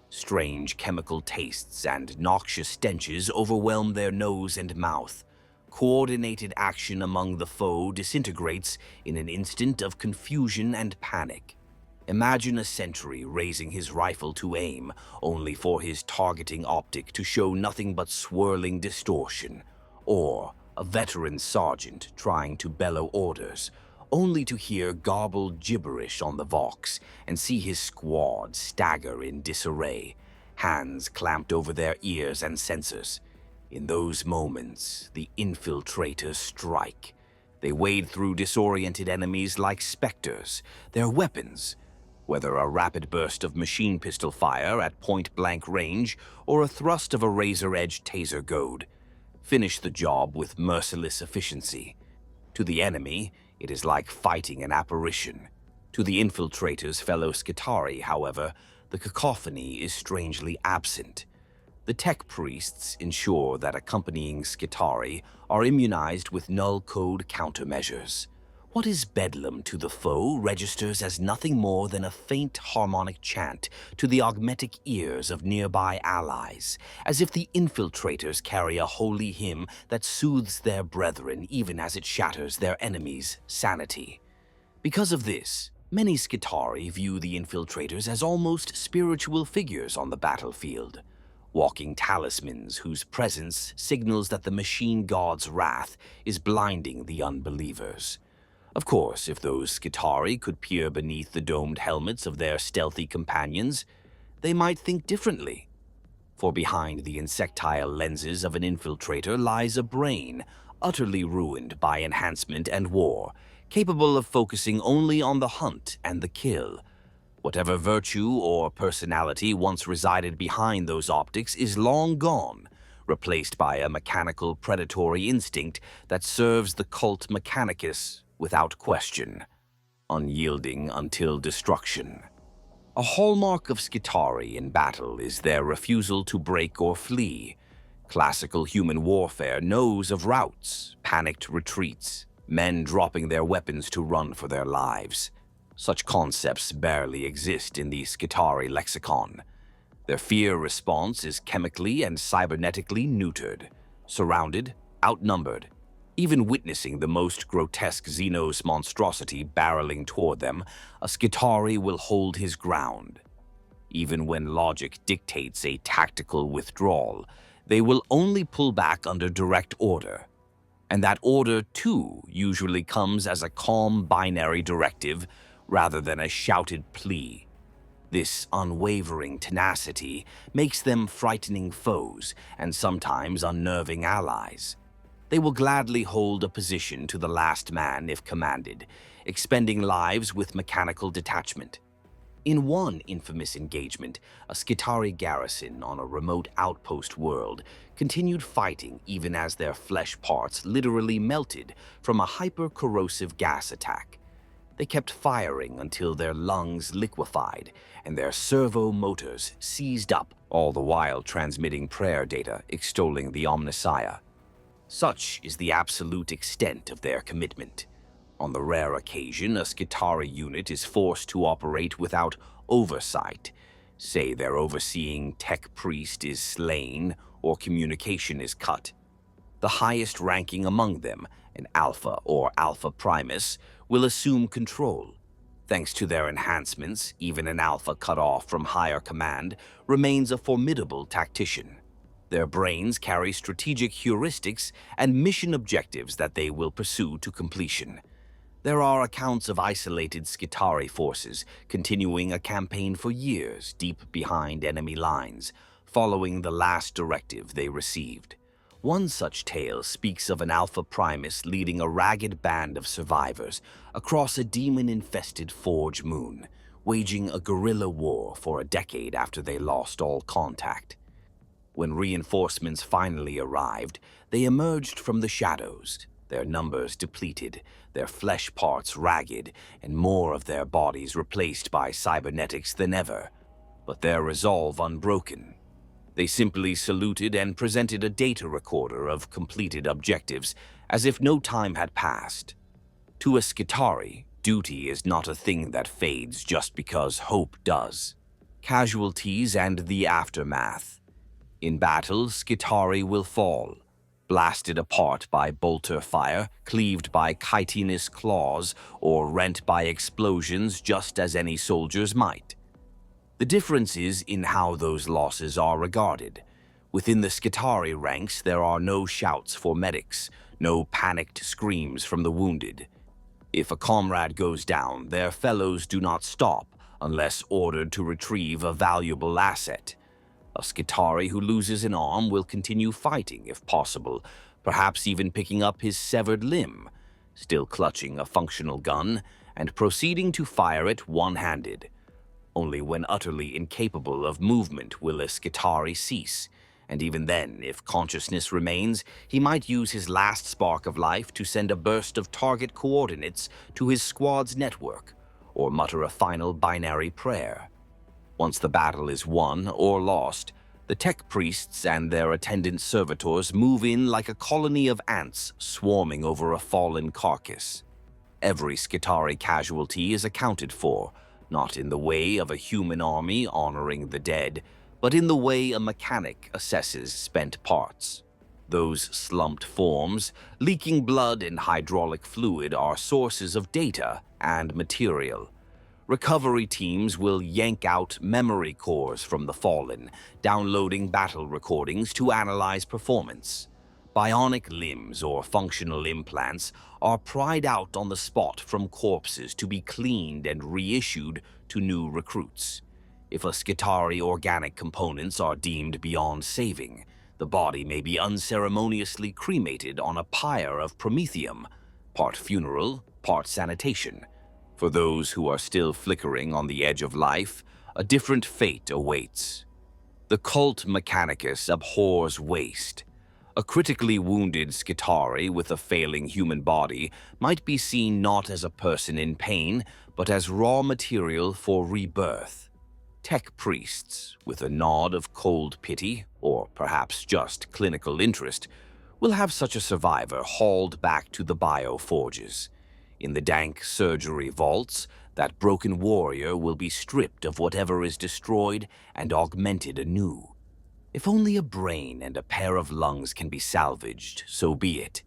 Strange chemical tastes and noxious stenches overwhelm their nose and mouth. Coordinated action among the foe disintegrates in an instant of confusion and panic. Imagine a sentry raising his rifle to aim, only for his targeting optic to show nothing but swirling distortion. Or a veteran sergeant trying to bellow orders, only to hear garbled gibberish on the Vox and see his squad stagger in disarray, hands clamped over their ears and sensors. In those moments, the infiltrators strike. They wade through disoriented enemies like specters, their weapons, whether a rapid burst of machine pistol fire at point-blank range or a thrust of a razor-edged taser goad, finish the job with merciless efficiency. To the enemy, it is like fighting an apparition. To the infiltrators' fellow Skitarii, however, the cacophony is strangely absent. The tech priests ensure that accompanying Skitarii are immunized with null code countermeasures. What is bedlam to the foe registers as nothing more than a faint harmonic chant to the augmetic ears of nearby allies, as if the infiltrators carry a holy hymn that soothes their brethren even as it shatters their enemies' sanity. Because of this, many Skitarii view the infiltrators as almost spiritual figures on the battlefield, walking talismans whose presence signals that the machine god's wrath is blinding the unbelievers. Of course, if those Skitarii could peer beneath the domed helmets of their stealthy companions, they might think differently. For behind the insectile lenses of an infiltrator lies a brain, utterly ruined by enhancement and war, capable of focusing only on the hunt and the kill. Whatever virtue or personality once resided behind those optics is long gone, replaced by a mechanical predatory instinct that serves the cult Mechanicus without question, unyielding until destruction. A hallmark of Skitarii in battle is their refusal to break or flee. Classical human warfare knows of routes, panicked retreats, men dropping their weapons to run for their lives. Such concepts barely exist in the Skitarii lexicon. Their fear response is chemically and cybernetically neutered, surrounded, outnumbered. Even witnessing the most grotesque Xenos monstrosity barreling toward them, a Skitarii will hold his ground. Even when logic dictates a tactical withdrawal, they will only pull back under direct order. And that order, too, usually comes as a calm binary directive rather than a shouted plea. This unwavering tenacity makes them frightening foes and sometimes unnerving allies. They will gladly hold a position to the last man if commanded, expending lives with mechanical detachment. In one infamous engagement, a Skitarii garrison on a remote outpost world continued fighting even as their flesh parts literally melted from a hyper-corrosive gas attack. They kept firing until their lungs liquefied and their servo motors seized up, all the while transmitting prayer data extolling the Omnissiah. Such is the absolute extent of their commitment. On the rare occasion a Skitarii unit is forced to operate without oversight, say their overseeing tech priest is slain or communication is cut. The highest ranking among them, an Alpha or Alpha Primus, will assume control. Thanks to their enhancements, even an Alpha cut off from higher command remains a formidable tactician. Their brains carry strategic heuristics and mission objectives that they will pursue to completion. There are accounts of isolated Skitarii forces continuing a campaign for years deep behind enemy lines, following the last directive they received. One such tale speaks of an Alpha Primus leading a ragged band of survivors across a demon-infested Forge moon, waging a guerrilla war for a decade after they lost all contact. When reinforcements finally arrived, they emerged from the shadows, their numbers depleted, their flesh parts ragged, and more of their bodies replaced by cybernetics than ever, but their resolve unbroken. They simply saluted and presented a data recorder of completed objectives, as if no time had passed. To a Skitarii, duty is not a thing that fades just because hope does. Casualties and the aftermath. In battle, Skitarii will fall, blasted apart by bolter fire, cleaved by chitinous claws, or rent by explosions just as any soldiers might. The difference is in how those losses are regarded. Within the Skitarii ranks, there are no shouts for medics, no panicked screams from the wounded. If a comrade goes down, their fellows do not stop unless ordered to retrieve a valuable asset. A Skitarii who loses an arm will continue fighting if possible, perhaps even picking up his severed limb, still clutching a functional gun and proceeding to fire it one-handed. Only when utterly incapable of movement will a Skitarii cease, and even then, if consciousness remains, he might use his last spark of life to send a burst of target coordinates to his squad's network, or mutter a final binary prayer. Once the battle is won or lost, the tech priests and their attendant servitors move in like a colony of ants swarming over a fallen carcass. Every Skitarii casualty is accounted for, not in the way of a human army honoring the dead, but in the way a mechanic assesses spent parts. Those slumped forms, leaking blood and hydraulic fluid, are sources of data and material. Recovery teams will yank out memory cores from the fallen, downloading battle recordings to analyze performance. Bionic limbs or functional implants are pried out on the spot from corpses to be cleaned and reissued to new recruits. If a Skitarii organic components are deemed beyond saving, the body may be unceremoniously cremated on a pyre of promethium, part funeral, part sanitation. For those who are still flickering on the edge of life, a different fate awaits. The cult Mechanicus abhors waste. A critically wounded Skitarii with a failing human body might be seen not as a person in pain, but as raw material for rebirth. Tech priests, with a nod of cold pity, or perhaps just clinical interest, will have such a survivor hauled back to the bioforges. In the dank surgery vaults, that broken warrior will be stripped of whatever is destroyed and augmented anew. If only a brain and a pair of lungs can be salvaged, so be it.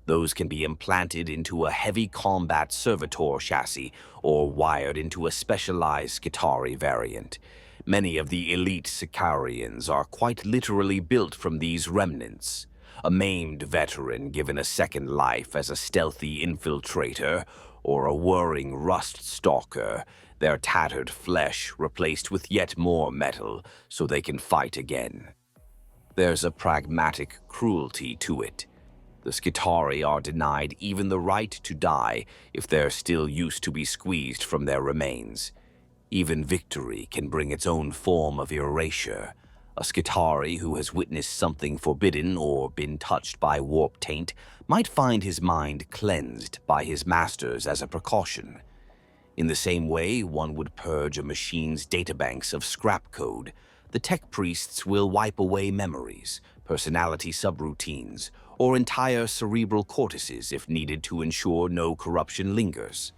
Those can be implanted into a heavy combat servitor chassis or wired into a specialized Skitarii variant. Many of the elite Sicarians are quite literally built from these remnants. A maimed veteran given a second life as a stealthy infiltrator, or a whirring rust stalker, their tattered flesh replaced with yet more metal so they can fight again. There's a pragmatic cruelty to it. The Skitarii are denied even the right to die if they're still used to be squeezed from their remains. Even victory can bring its own form of erasure. A Skitarii who has witnessed something forbidden or been touched by warp taint might find his mind cleansed by his masters as a precaution. In the same way one would purge a machine's databanks of scrap code, the tech priests will wipe away memories, personality subroutines, or entire cerebral cortices if needed to ensure no corruption lingers.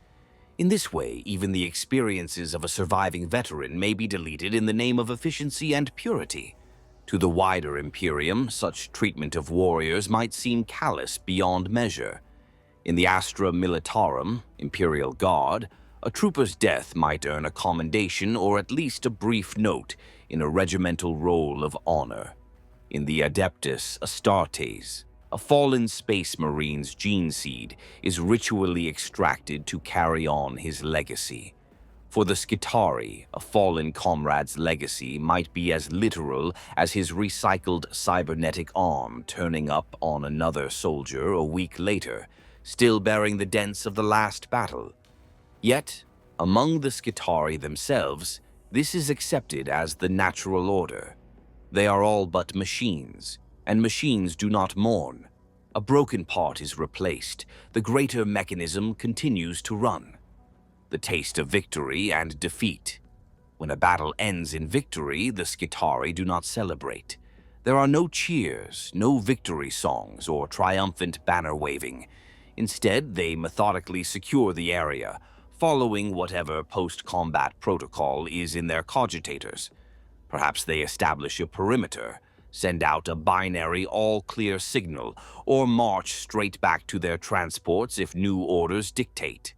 In this way, even the experiences of a surviving veteran may be deleted in the name of efficiency and purity. To the wider Imperium, such treatment of warriors might seem callous beyond measure. In the Astra Militarum, Imperial Guard, a trooper's death might earn a commendation or at least a brief note in a regimental roll of honor. In the Adeptus Astartes, a fallen space marine's gene seed is ritually extracted to carry on his legacy. For the Skitarii, a fallen comrade's legacy might be as literal as his recycled cybernetic arm turning up on another soldier a week later, still bearing the dents of the last battle. Yet, among the Skitarii themselves, this is accepted as the natural order. They are all but machines, and machines do not mourn. A broken part is replaced, the greater mechanism continues to run. The taste of victory and defeat. When a battle ends in victory, the Skitarii do not celebrate. There are no cheers, no victory songs, or triumphant banner waving. Instead, they methodically secure the area, following whatever post-combat protocol is in their cogitators. Perhaps they establish a perimeter, send out a binary all-clear signal, or march straight back to their transports if new orders dictate.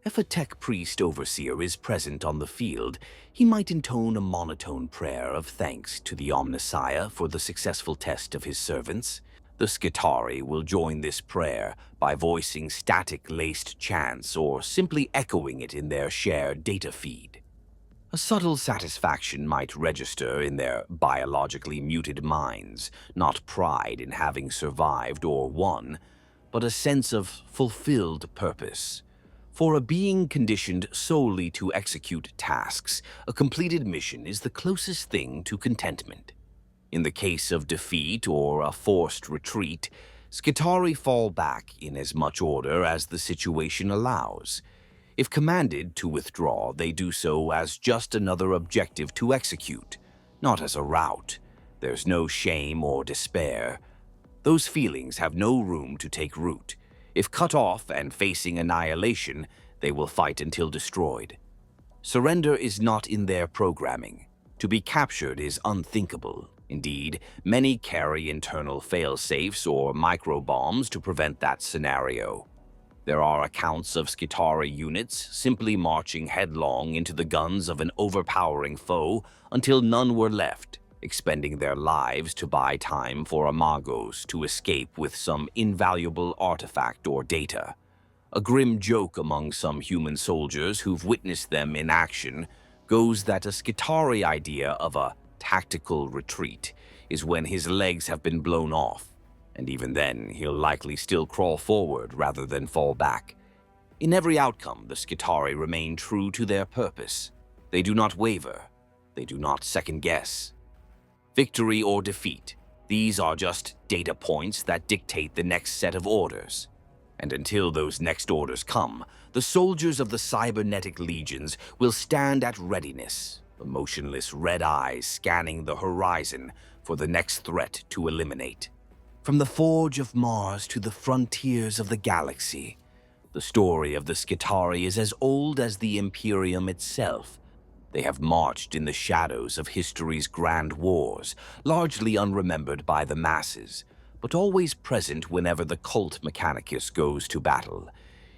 If a tech priest overseer is present on the field, he might intone a monotone prayer of thanks to the Omnissiah for the successful test of his servants. The Skitarii will join this prayer by voicing static-laced chants or simply echoing it in their shared data feed. A subtle satisfaction might register in their biologically muted minds, not pride in having survived or won, but a sense of fulfilled purpose. For a being conditioned solely to execute tasks, a completed mission is the closest thing to contentment. In the case of defeat or a forced retreat, Skitarii fall back in as much order as the situation allows. If commanded to withdraw, they do so as just another objective to execute, not as a rout. There's no shame or despair. Those feelings have no room to take root. If cut off and facing annihilation, they will fight until destroyed. Surrender is not in their programming. To be captured is unthinkable. Indeed, many carry internal fail-safes or microbombs to prevent that scenario. There are accounts of Skitarii units simply marching headlong into the guns of an overpowering foe until none were left, expending their lives to buy time for Amagos to escape with some invaluable artifact or data. A grim joke among some human soldiers who've witnessed them in action goes that a Skitarii idea of a tactical retreat is when his legs have been blown off, and even then he'll likely still crawl forward rather than fall back. In every outcome, the Skitarii remain true to their purpose. They do not waver. They do not second-guess. Victory or defeat, these are just data points that dictate the next set of orders. And until those next orders come, the soldiers of the Cybernetic legions will stand at readiness, the motionless red eyes scanning the horizon for the next threat to eliminate. From the forge of Mars to the frontiers of the galaxy, the story of the Skitarii is as old as the Imperium itself. They have marched in the shadows of history's grand wars, largely unremembered by the masses, but always present whenever the cult Mechanicus goes to battle.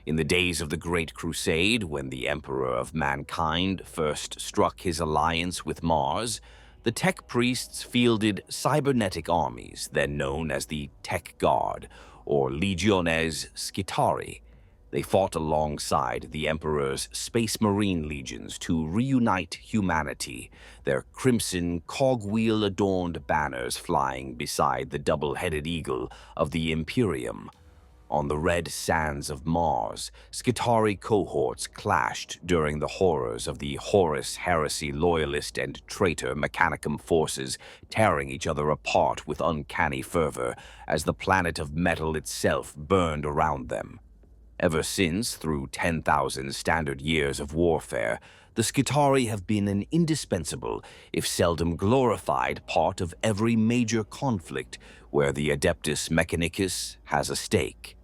In the days of the Great Crusade, when the Emperor of Mankind first struck his alliance with Mars, the Tech Priests fielded cybernetic armies, then known as the Tech Guard, or Legiones Skitarii. They fought alongside the Emperor's Space Marine legions to reunite humanity, their crimson, cogwheel-adorned banners flying beside the double-headed eagle of the Imperium. On the red sands of Mars, Skitarii cohorts clashed during the horrors of the Horus Heresy loyalist and traitor Mechanicum forces, tearing each other apart with uncanny fervor as the planet of metal itself burned around them. Ever since, through 10,000 standard years of warfare, the Skitarii have been an indispensable, if seldom glorified, part of every major conflict where the Adeptus Mechanicus has a stake.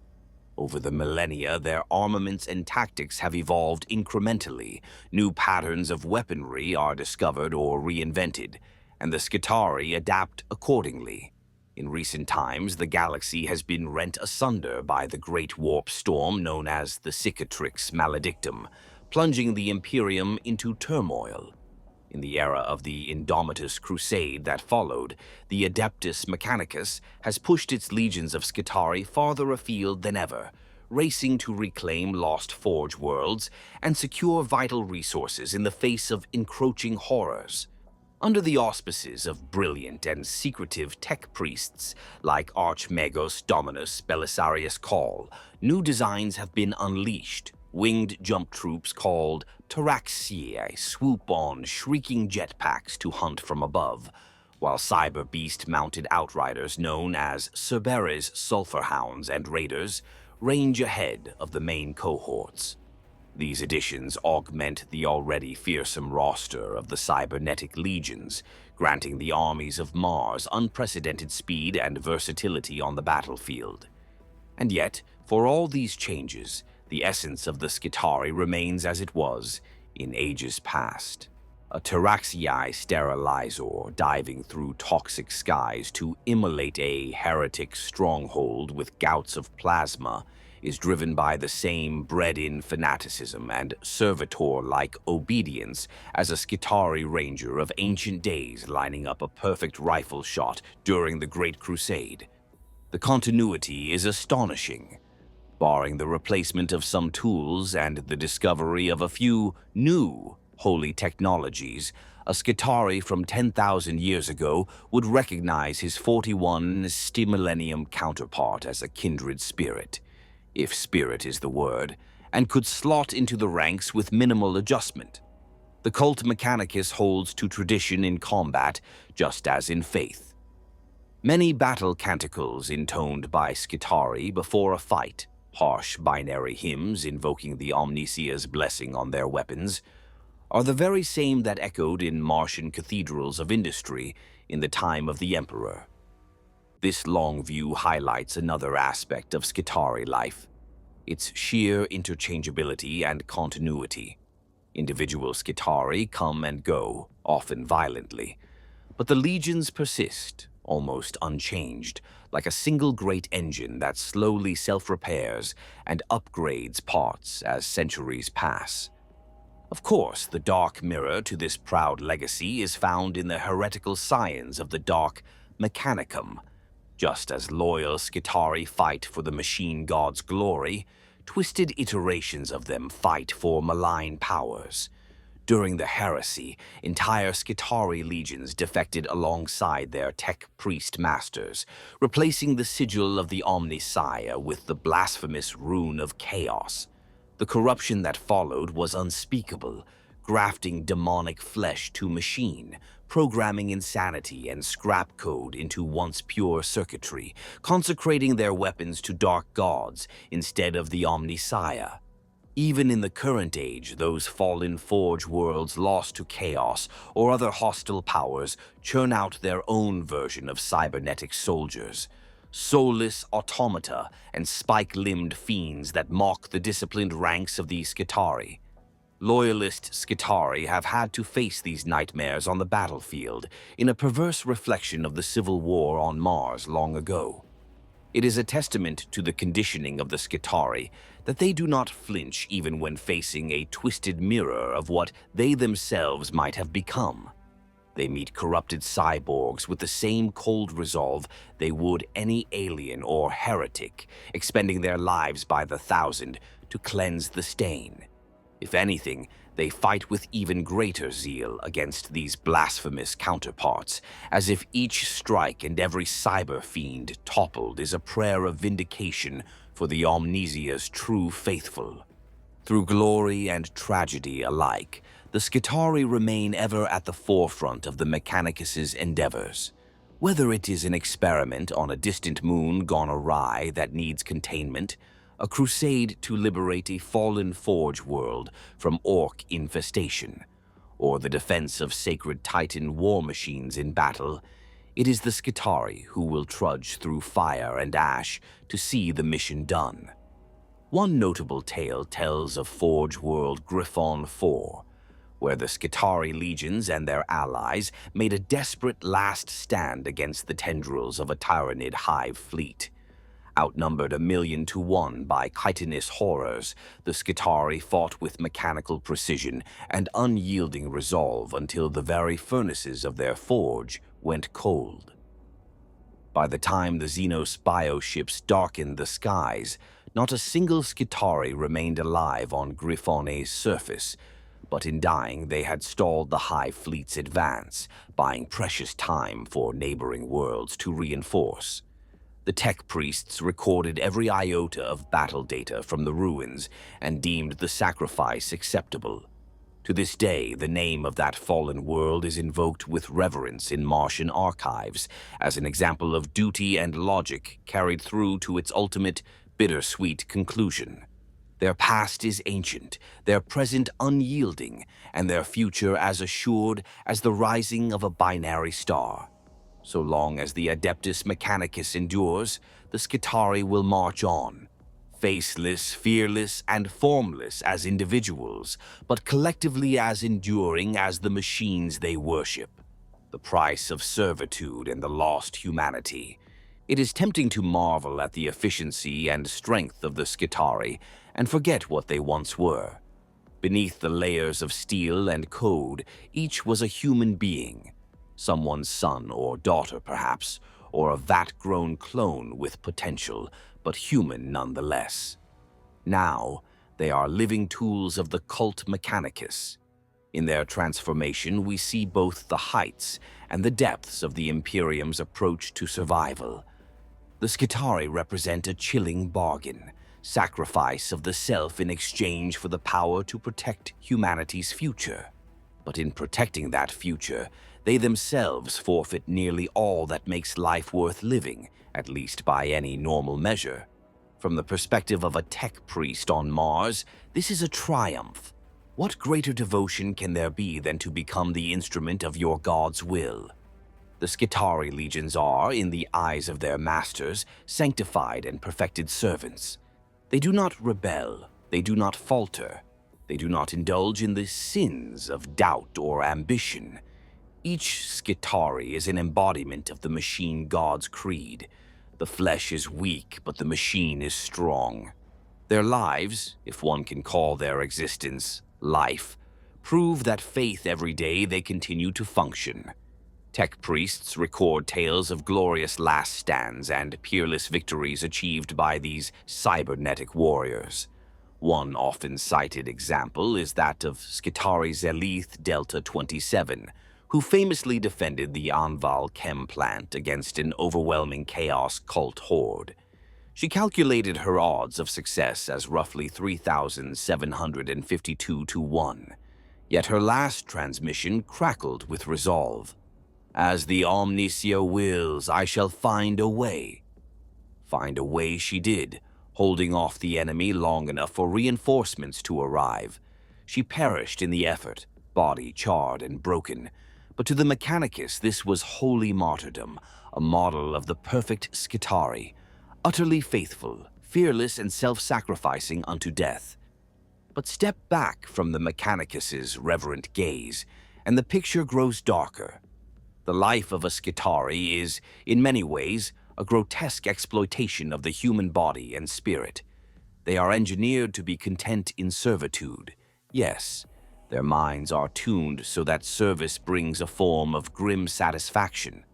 Over the millennia, their armaments and tactics have evolved incrementally, new patterns of weaponry are discovered or reinvented, and the Skitarii adapt accordingly. In recent times, the galaxy has been rent asunder by the great warp storm known as the Cicatrix Maledictum, plunging the Imperium into turmoil. In the era of the Indomitus Crusade that followed, the Adeptus Mechanicus has pushed its legions of Skitarii farther afield than ever, racing to reclaim lost Forge worlds and secure vital resources in the face of encroaching horrors. Under the auspices of brilliant and secretive tech priests like Archmagos Dominus Belisarius Call, new designs have been unleashed. Winged jump troops called Taraxiae swoop on shrieking jetpacks to hunt from above, while cyber beast-mounted outriders known as Cerberus Sulphur Hounds and Raiders range ahead of the main cohorts. These additions augment the already fearsome roster of the Cybernetic legions, granting the armies of Mars unprecedented speed and versatility on the battlefield. And yet, for all these changes, the essence of the Skitarii remains as it was in ages past. A Taraxiae sterilizer diving through toxic skies to immolate a heretic stronghold with gouts of plasma is driven by the same bred-in fanaticism and servitor-like obedience as a Skitarii ranger of ancient days lining up a perfect rifle shot during the Great Crusade. The continuity is astonishing. Barring the replacement of some tools and the discovery of a few new holy technologies, a Skitarii from 10,000 years ago would recognize his 41 stimillennium counterpart as a kindred spirit, if spirit is the word, and could slot into the ranks with minimal adjustment. The cult Mechanicus holds to tradition in combat, just as in faith. Many battle canticles intoned by Skitarii before a fight, harsh binary hymns invoking the Omnissiah's blessing on their weapons, are the very same that echoed in Martian cathedrals of industry in the time of the Emperor. This long view highlights another aspect of Skitarii life, its sheer interchangeability and continuity. Individual Skitarii come and go, often violently, but the legions persist, almost unchanged, like a single great engine that slowly self-repairs and upgrades parts as centuries pass. Of course, the dark mirror to this proud legacy is found in the heretical scions of the dark Mechanicum. Just as loyal Skitarii fight for the machine god's glory, twisted iterations of them fight for malign powers. During the heresy, entire Skitarii legions defected alongside their tech priest masters, replacing the sigil of the Omnissiah with the blasphemous rune of chaos. The corruption that followed was unspeakable, grafting demonic flesh to machine, programming insanity and scrap code into once pure circuitry, consecrating their weapons to dark gods instead of the Omnissiah. Even in the current age, those fallen Forge worlds lost to chaos or other hostile powers churn out their own version of cybernetic soldiers. Soulless automata and spike-limbed fiends that mock the disciplined ranks of the Skitarii. Loyalist Skitarii have had to face these nightmares on the battlefield in a perverse reflection of the civil war on Mars long ago. It is a testament to the conditioning of the Skitarii that they do not flinch even when facing a twisted mirror of what they themselves might have become. They meet corrupted cyborgs with the same cold resolve they would any alien or heretic, expending their lives by the thousand to cleanse the stain. If anything, they fight with even greater zeal against these blasphemous counterparts, as if each strike and every cyber fiend toppled is a prayer of vindication for the Omnissiah's true faithful. Through glory and tragedy alike, the Skitarii remain ever at the forefront of the Mechanicus's endeavors. Whether it is an experiment on a distant moon gone awry that needs containment, a crusade to liberate a fallen Forge world from orc infestation, or the defense of sacred Titan war machines in battle, it is the Skitarii who will trudge through fire and ash to see the mission done. One notable tale tells of Forge world Griffon 4, where the Skitarii legions and their allies made a desperate last stand against the tendrils of a Tyrannid hive fleet. Outnumbered 1,000,000 to 1 by chitinous horrors, the Skitarii fought with mechanical precision and unyielding resolve until the very furnaces of their forge went cold. By the time the Xenos bioships darkened the skies, not a single Skitarii remained alive on Griffone's surface, but in dying they had stalled the Hive Fleet's advance, buying precious time for neighboring worlds to reinforce. The tech priests recorded every iota of battle data from the ruins and deemed the sacrifice acceptable. To this day, the name of that fallen world is invoked with reverence in Martian archives as an example of duty and logic carried through to its ultimate, bittersweet conclusion. Their past is ancient, their present unyielding, and their future as assured as the rising of a binary star. So long as the Adeptus Mechanicus endures, the Skitarii will march on, faceless, fearless, and formless as individuals, but collectively as enduring as the machines they worship. The price of servitude and the lost humanity. It is tempting to marvel at the efficiency and strength of the Skitarii and forget what they once were. Beneath the layers of steel and code, each was a human being. Someone's son or daughter, perhaps, or a vat-grown clone with potential, but human nonetheless. Now, they are living tools of the cult Mechanicus. In their transformation, we see both the heights and the depths of the Imperium's approach to survival. The Skitarii represent a chilling bargain, sacrifice of the self in exchange for the power to protect humanity's future. But in protecting that future, they themselves forfeit nearly all that makes life worth living, at least by any normal measure. From the perspective of a tech priest on Mars, this is a triumph. What greater devotion can there be than to become the instrument of your God's will? The Skitarii legions are, in the eyes of their masters, sanctified and perfected servants. They do not rebel, they do not falter, they do not indulge in the sins of doubt or ambition. Each Skitarii is an embodiment of the machine god's creed. The flesh is weak, but the machine is strong. Their lives, if one can call their existence life, prove that faith every day they continue to function. Tech priests record tales of glorious last stands and peerless victories achieved by these cybernetic warriors. One often cited example is that of Skitarii Zelith Delta 27, who famously defended the Anval chem plant against an overwhelming chaos cult horde. She calculated her odds of success as roughly 3,752 to 1, yet her last transmission crackled with resolve. As the Omnissiah wills, I shall find a way. Find a way she did, holding off the enemy long enough for reinforcements to arrive. She perished in the effort, body charred and broken. But to the Mechanicus, this was holy martyrdom, a model of the perfect Skitarii, utterly faithful, fearless, and self-sacrificing unto death. But step back from the Mechanicus's reverent gaze, and the picture grows darker. The life of a Skitarii is, in many ways, a grotesque exploitation of the human body and spirit. They are engineered to be content in servitude. Yes, their minds are tuned so that service brings a form of grim satisfaction.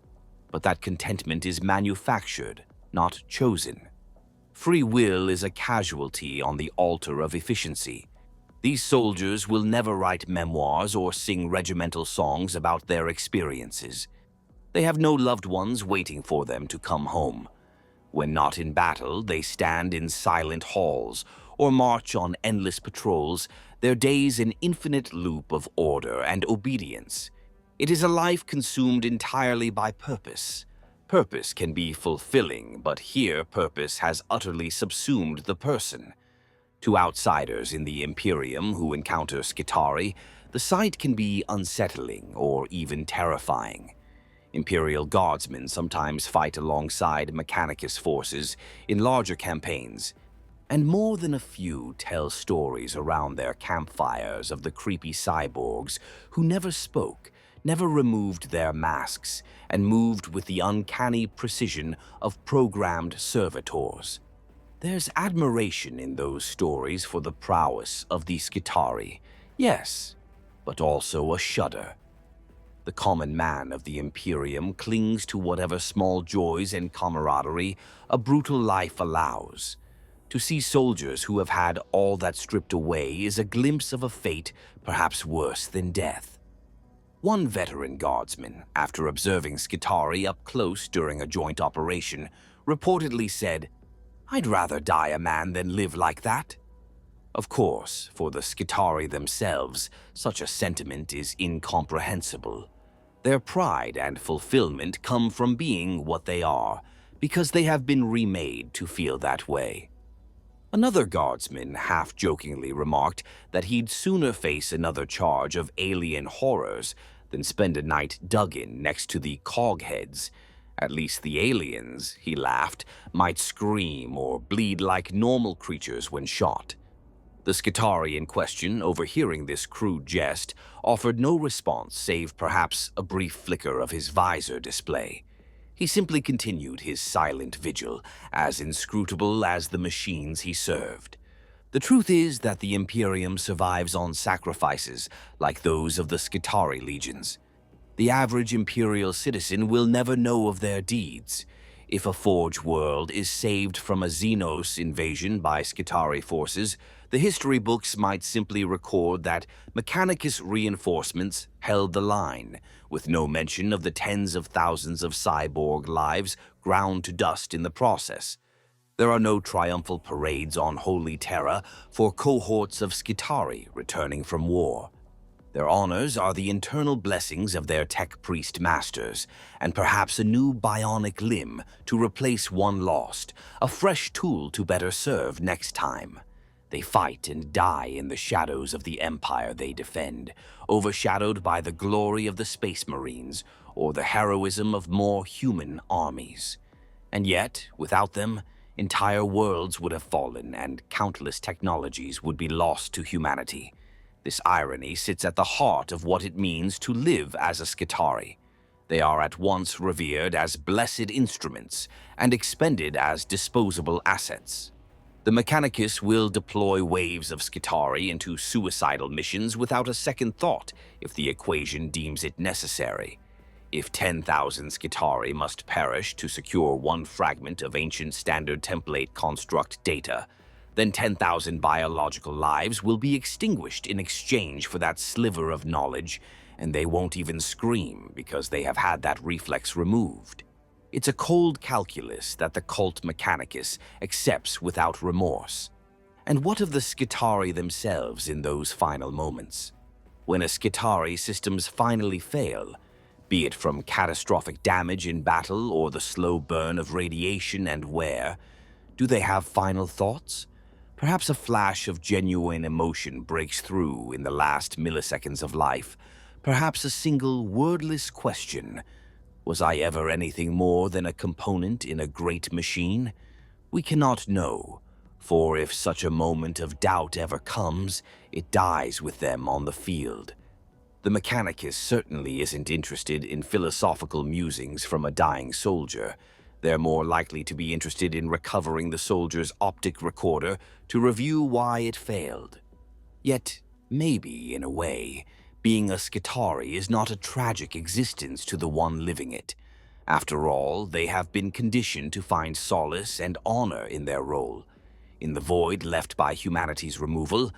But that contentment is manufactured, not chosen. Free will is a casualty on the altar of efficiency. These soldiers will never write memoirs or sing regimental songs about their experiences. They have no loved ones waiting for them to come home. When not in battle, they stand in silent halls or march on endless patrols, their days an infinite loop of order and obedience. It is a life consumed entirely by purpose. Purpose can be fulfilling, but here purpose has utterly subsumed the person. To outsiders in the Imperium who encounter Skitarii, the sight can be unsettling or even terrifying. Imperial guardsmen sometimes fight alongside Mechanicus forces in larger campaigns, and more than a few tell stories around their campfires of the creepy cyborgs who never spoke, never removed their masks, and moved with the uncanny precision of programmed servitors. There's admiration in those stories for the prowess of the Skitarii, yes, but also a shudder. The common man of the Imperium clings to whatever small joys and camaraderie a brutal life allows. To see soldiers who have had all that stripped away is a glimpse of a fate perhaps worse than death. One veteran guardsman, after observing Skitarii up close during a joint operation, reportedly said, "I'd rather die a man than live like that." Of course, for the Skitarii themselves, such a sentiment is incomprehensible. Their pride and fulfillment come from being what they are, because they have been remade to feel that way. Another guardsman half-jokingly remarked that he'd sooner face another charge of alien horrors than spend a night dug in next to the cogheads. At least the aliens, he laughed, might scream or bleed like normal creatures when shot. The Skitarii in question, overhearing this crude jest, offered no response save perhaps a brief flicker of his visor display. He simply continued his silent vigil, as inscrutable as the machines he served. The truth is that the Imperium survives on sacrifices like those of the Skitarii legions. The average Imperial citizen will never know of their deeds. If a Forge world is saved from a Xenos invasion by Skitarii forces, the history books might simply record that Mechanicus reinforcements held the line, with no mention of the tens of thousands of cyborg lives ground to dust in the process. There are no triumphal parades on Holy Terra for cohorts of Skitarii returning from war. Their honors are the internal blessings of their tech priest masters, and perhaps a new bionic limb to replace one lost, a fresh tool to better serve next time. They fight and die in the shadows of the empire they defend, overshadowed by the glory of the Space Marines or the heroism of more human armies. And yet, without them, entire worlds would have fallen and countless technologies would be lost to humanity. This irony sits at the heart of what it means to live as a Skitarii. They are at once revered as blessed instruments and expended as disposable assets. The Mechanicus will deploy waves of Skitarii into suicidal missions without a second thought if the equation deems it necessary. If 10,000 Skitarii must perish to secure one fragment of ancient standard template construct data, then 10,000 biological lives will be extinguished in exchange for that sliver of knowledge, and they won't even scream because they have had that reflex removed. It's a cold calculus that the cult Mechanicus accepts without remorse. And what of the Skitarii themselves in those final moments? When a Skitarii systems finally fail, be it from catastrophic damage in battle or the slow burn of radiation and wear, Do they have final thoughts? Perhaps a flash of genuine emotion breaks through in the last milliseconds of life. Perhaps a single wordless question. Was I ever anything more than a component in a great machine? We cannot know, for if such a moment of doubt ever comes, it dies with them on the field. The Mechanicus certainly isn't interested in philosophical musings from a dying soldier. They're more likely to be interested in recovering the soldier's optic recorder to review why it failed. Yet, maybe, in a way, being a Skitarii is not a tragic existence to the one living it. After all, they have been conditioned to find solace and honor in their role. In the void left by humanity's removal,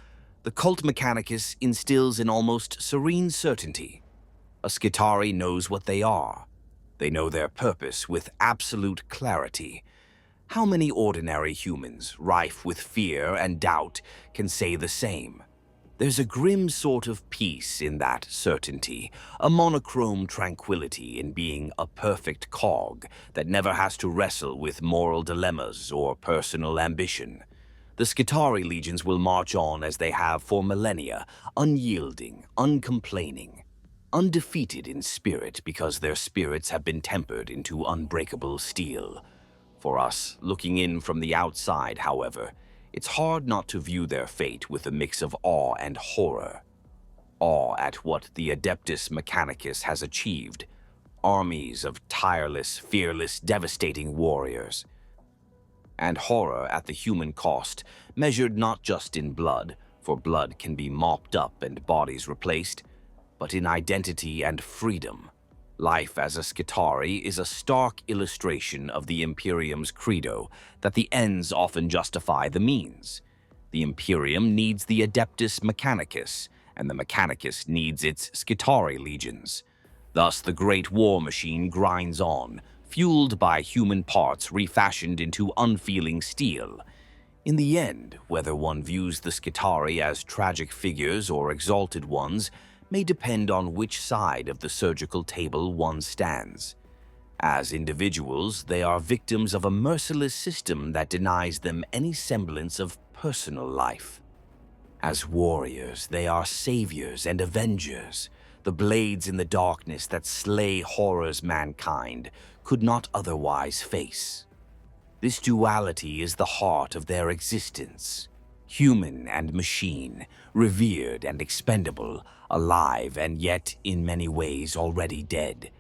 the cult Mechanicus instills an almost serene certainty. A Skitarii knows what they are. They know their purpose with absolute clarity. How many ordinary humans, rife with fear and doubt, can say the same? There's a grim sort of peace in that certainty, a monochrome tranquility in being a perfect cog that never has to wrestle with moral dilemmas or personal ambition. The Skitarii legions will march on as they have for millennia, unyielding, uncomplaining, undefeated in spirit because their spirits have been tempered into unbreakable steel. For us, looking in from the outside, however, it's hard not to view their fate with a mix of awe and horror. Awe at what the Adeptus Mechanicus has achieved, armies of tireless, fearless, devastating warriors. And horror at the human cost, measured not just in blood, for blood can be mopped up and bodies replaced, but in identity and freedom. Life as a Skitarii is a stark illustration of the Imperium's credo that the ends often justify the means. The Imperium needs the Adeptus Mechanicus, and the Mechanicus needs its Skitarii legions. Thus the great war machine grinds on, fueled by human parts refashioned into unfeeling steel. In the end, whether one views the Skitarii as tragic figures or exalted ones may depend on which side of the surgical table one stands. As individuals, they are victims of a merciless system that denies them any semblance of personal life. As warriors, they are saviors and avengers, the blades in the darkness that slay horrors mankind could not otherwise face. This duality is the heart of their existence. Human and machine, revered and expendable, alive and yet in many ways already dead.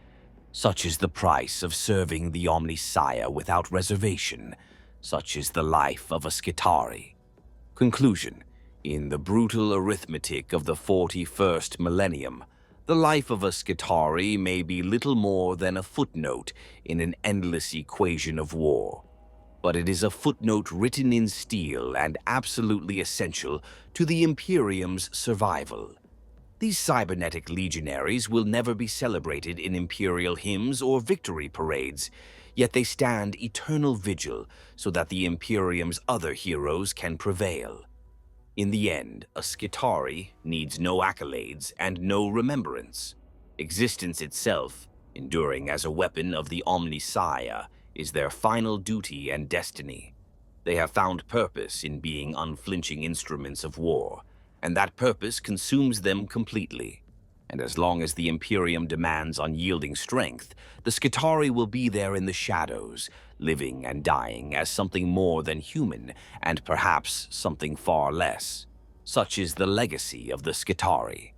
Such is the price of serving the Omnissiah without reservation. Such is the life of a Skitarii. Conclusion. In the brutal arithmetic of the 41st millennium, the life of a Skitarii may be little more than a footnote in an endless equation of war. But it is a footnote written in steel and absolutely essential to the Imperium's survival. These cybernetic legionaries will never be celebrated in imperial hymns or victory parades, yet they stand eternal vigil so that the Imperium's other heroes can prevail. In the end, a Skitarii needs no accolades and no remembrance. Existence itself, enduring as a weapon of the Omnissiah, is their final duty and destiny. They have found purpose in being unflinching instruments of war, and that purpose consumes them completely. And as long as the Imperium demands unyielding strength, the Skitarii will be there in the shadows, living and dying as something more than human, and perhaps something far less. Such is the legacy of the Skitarii.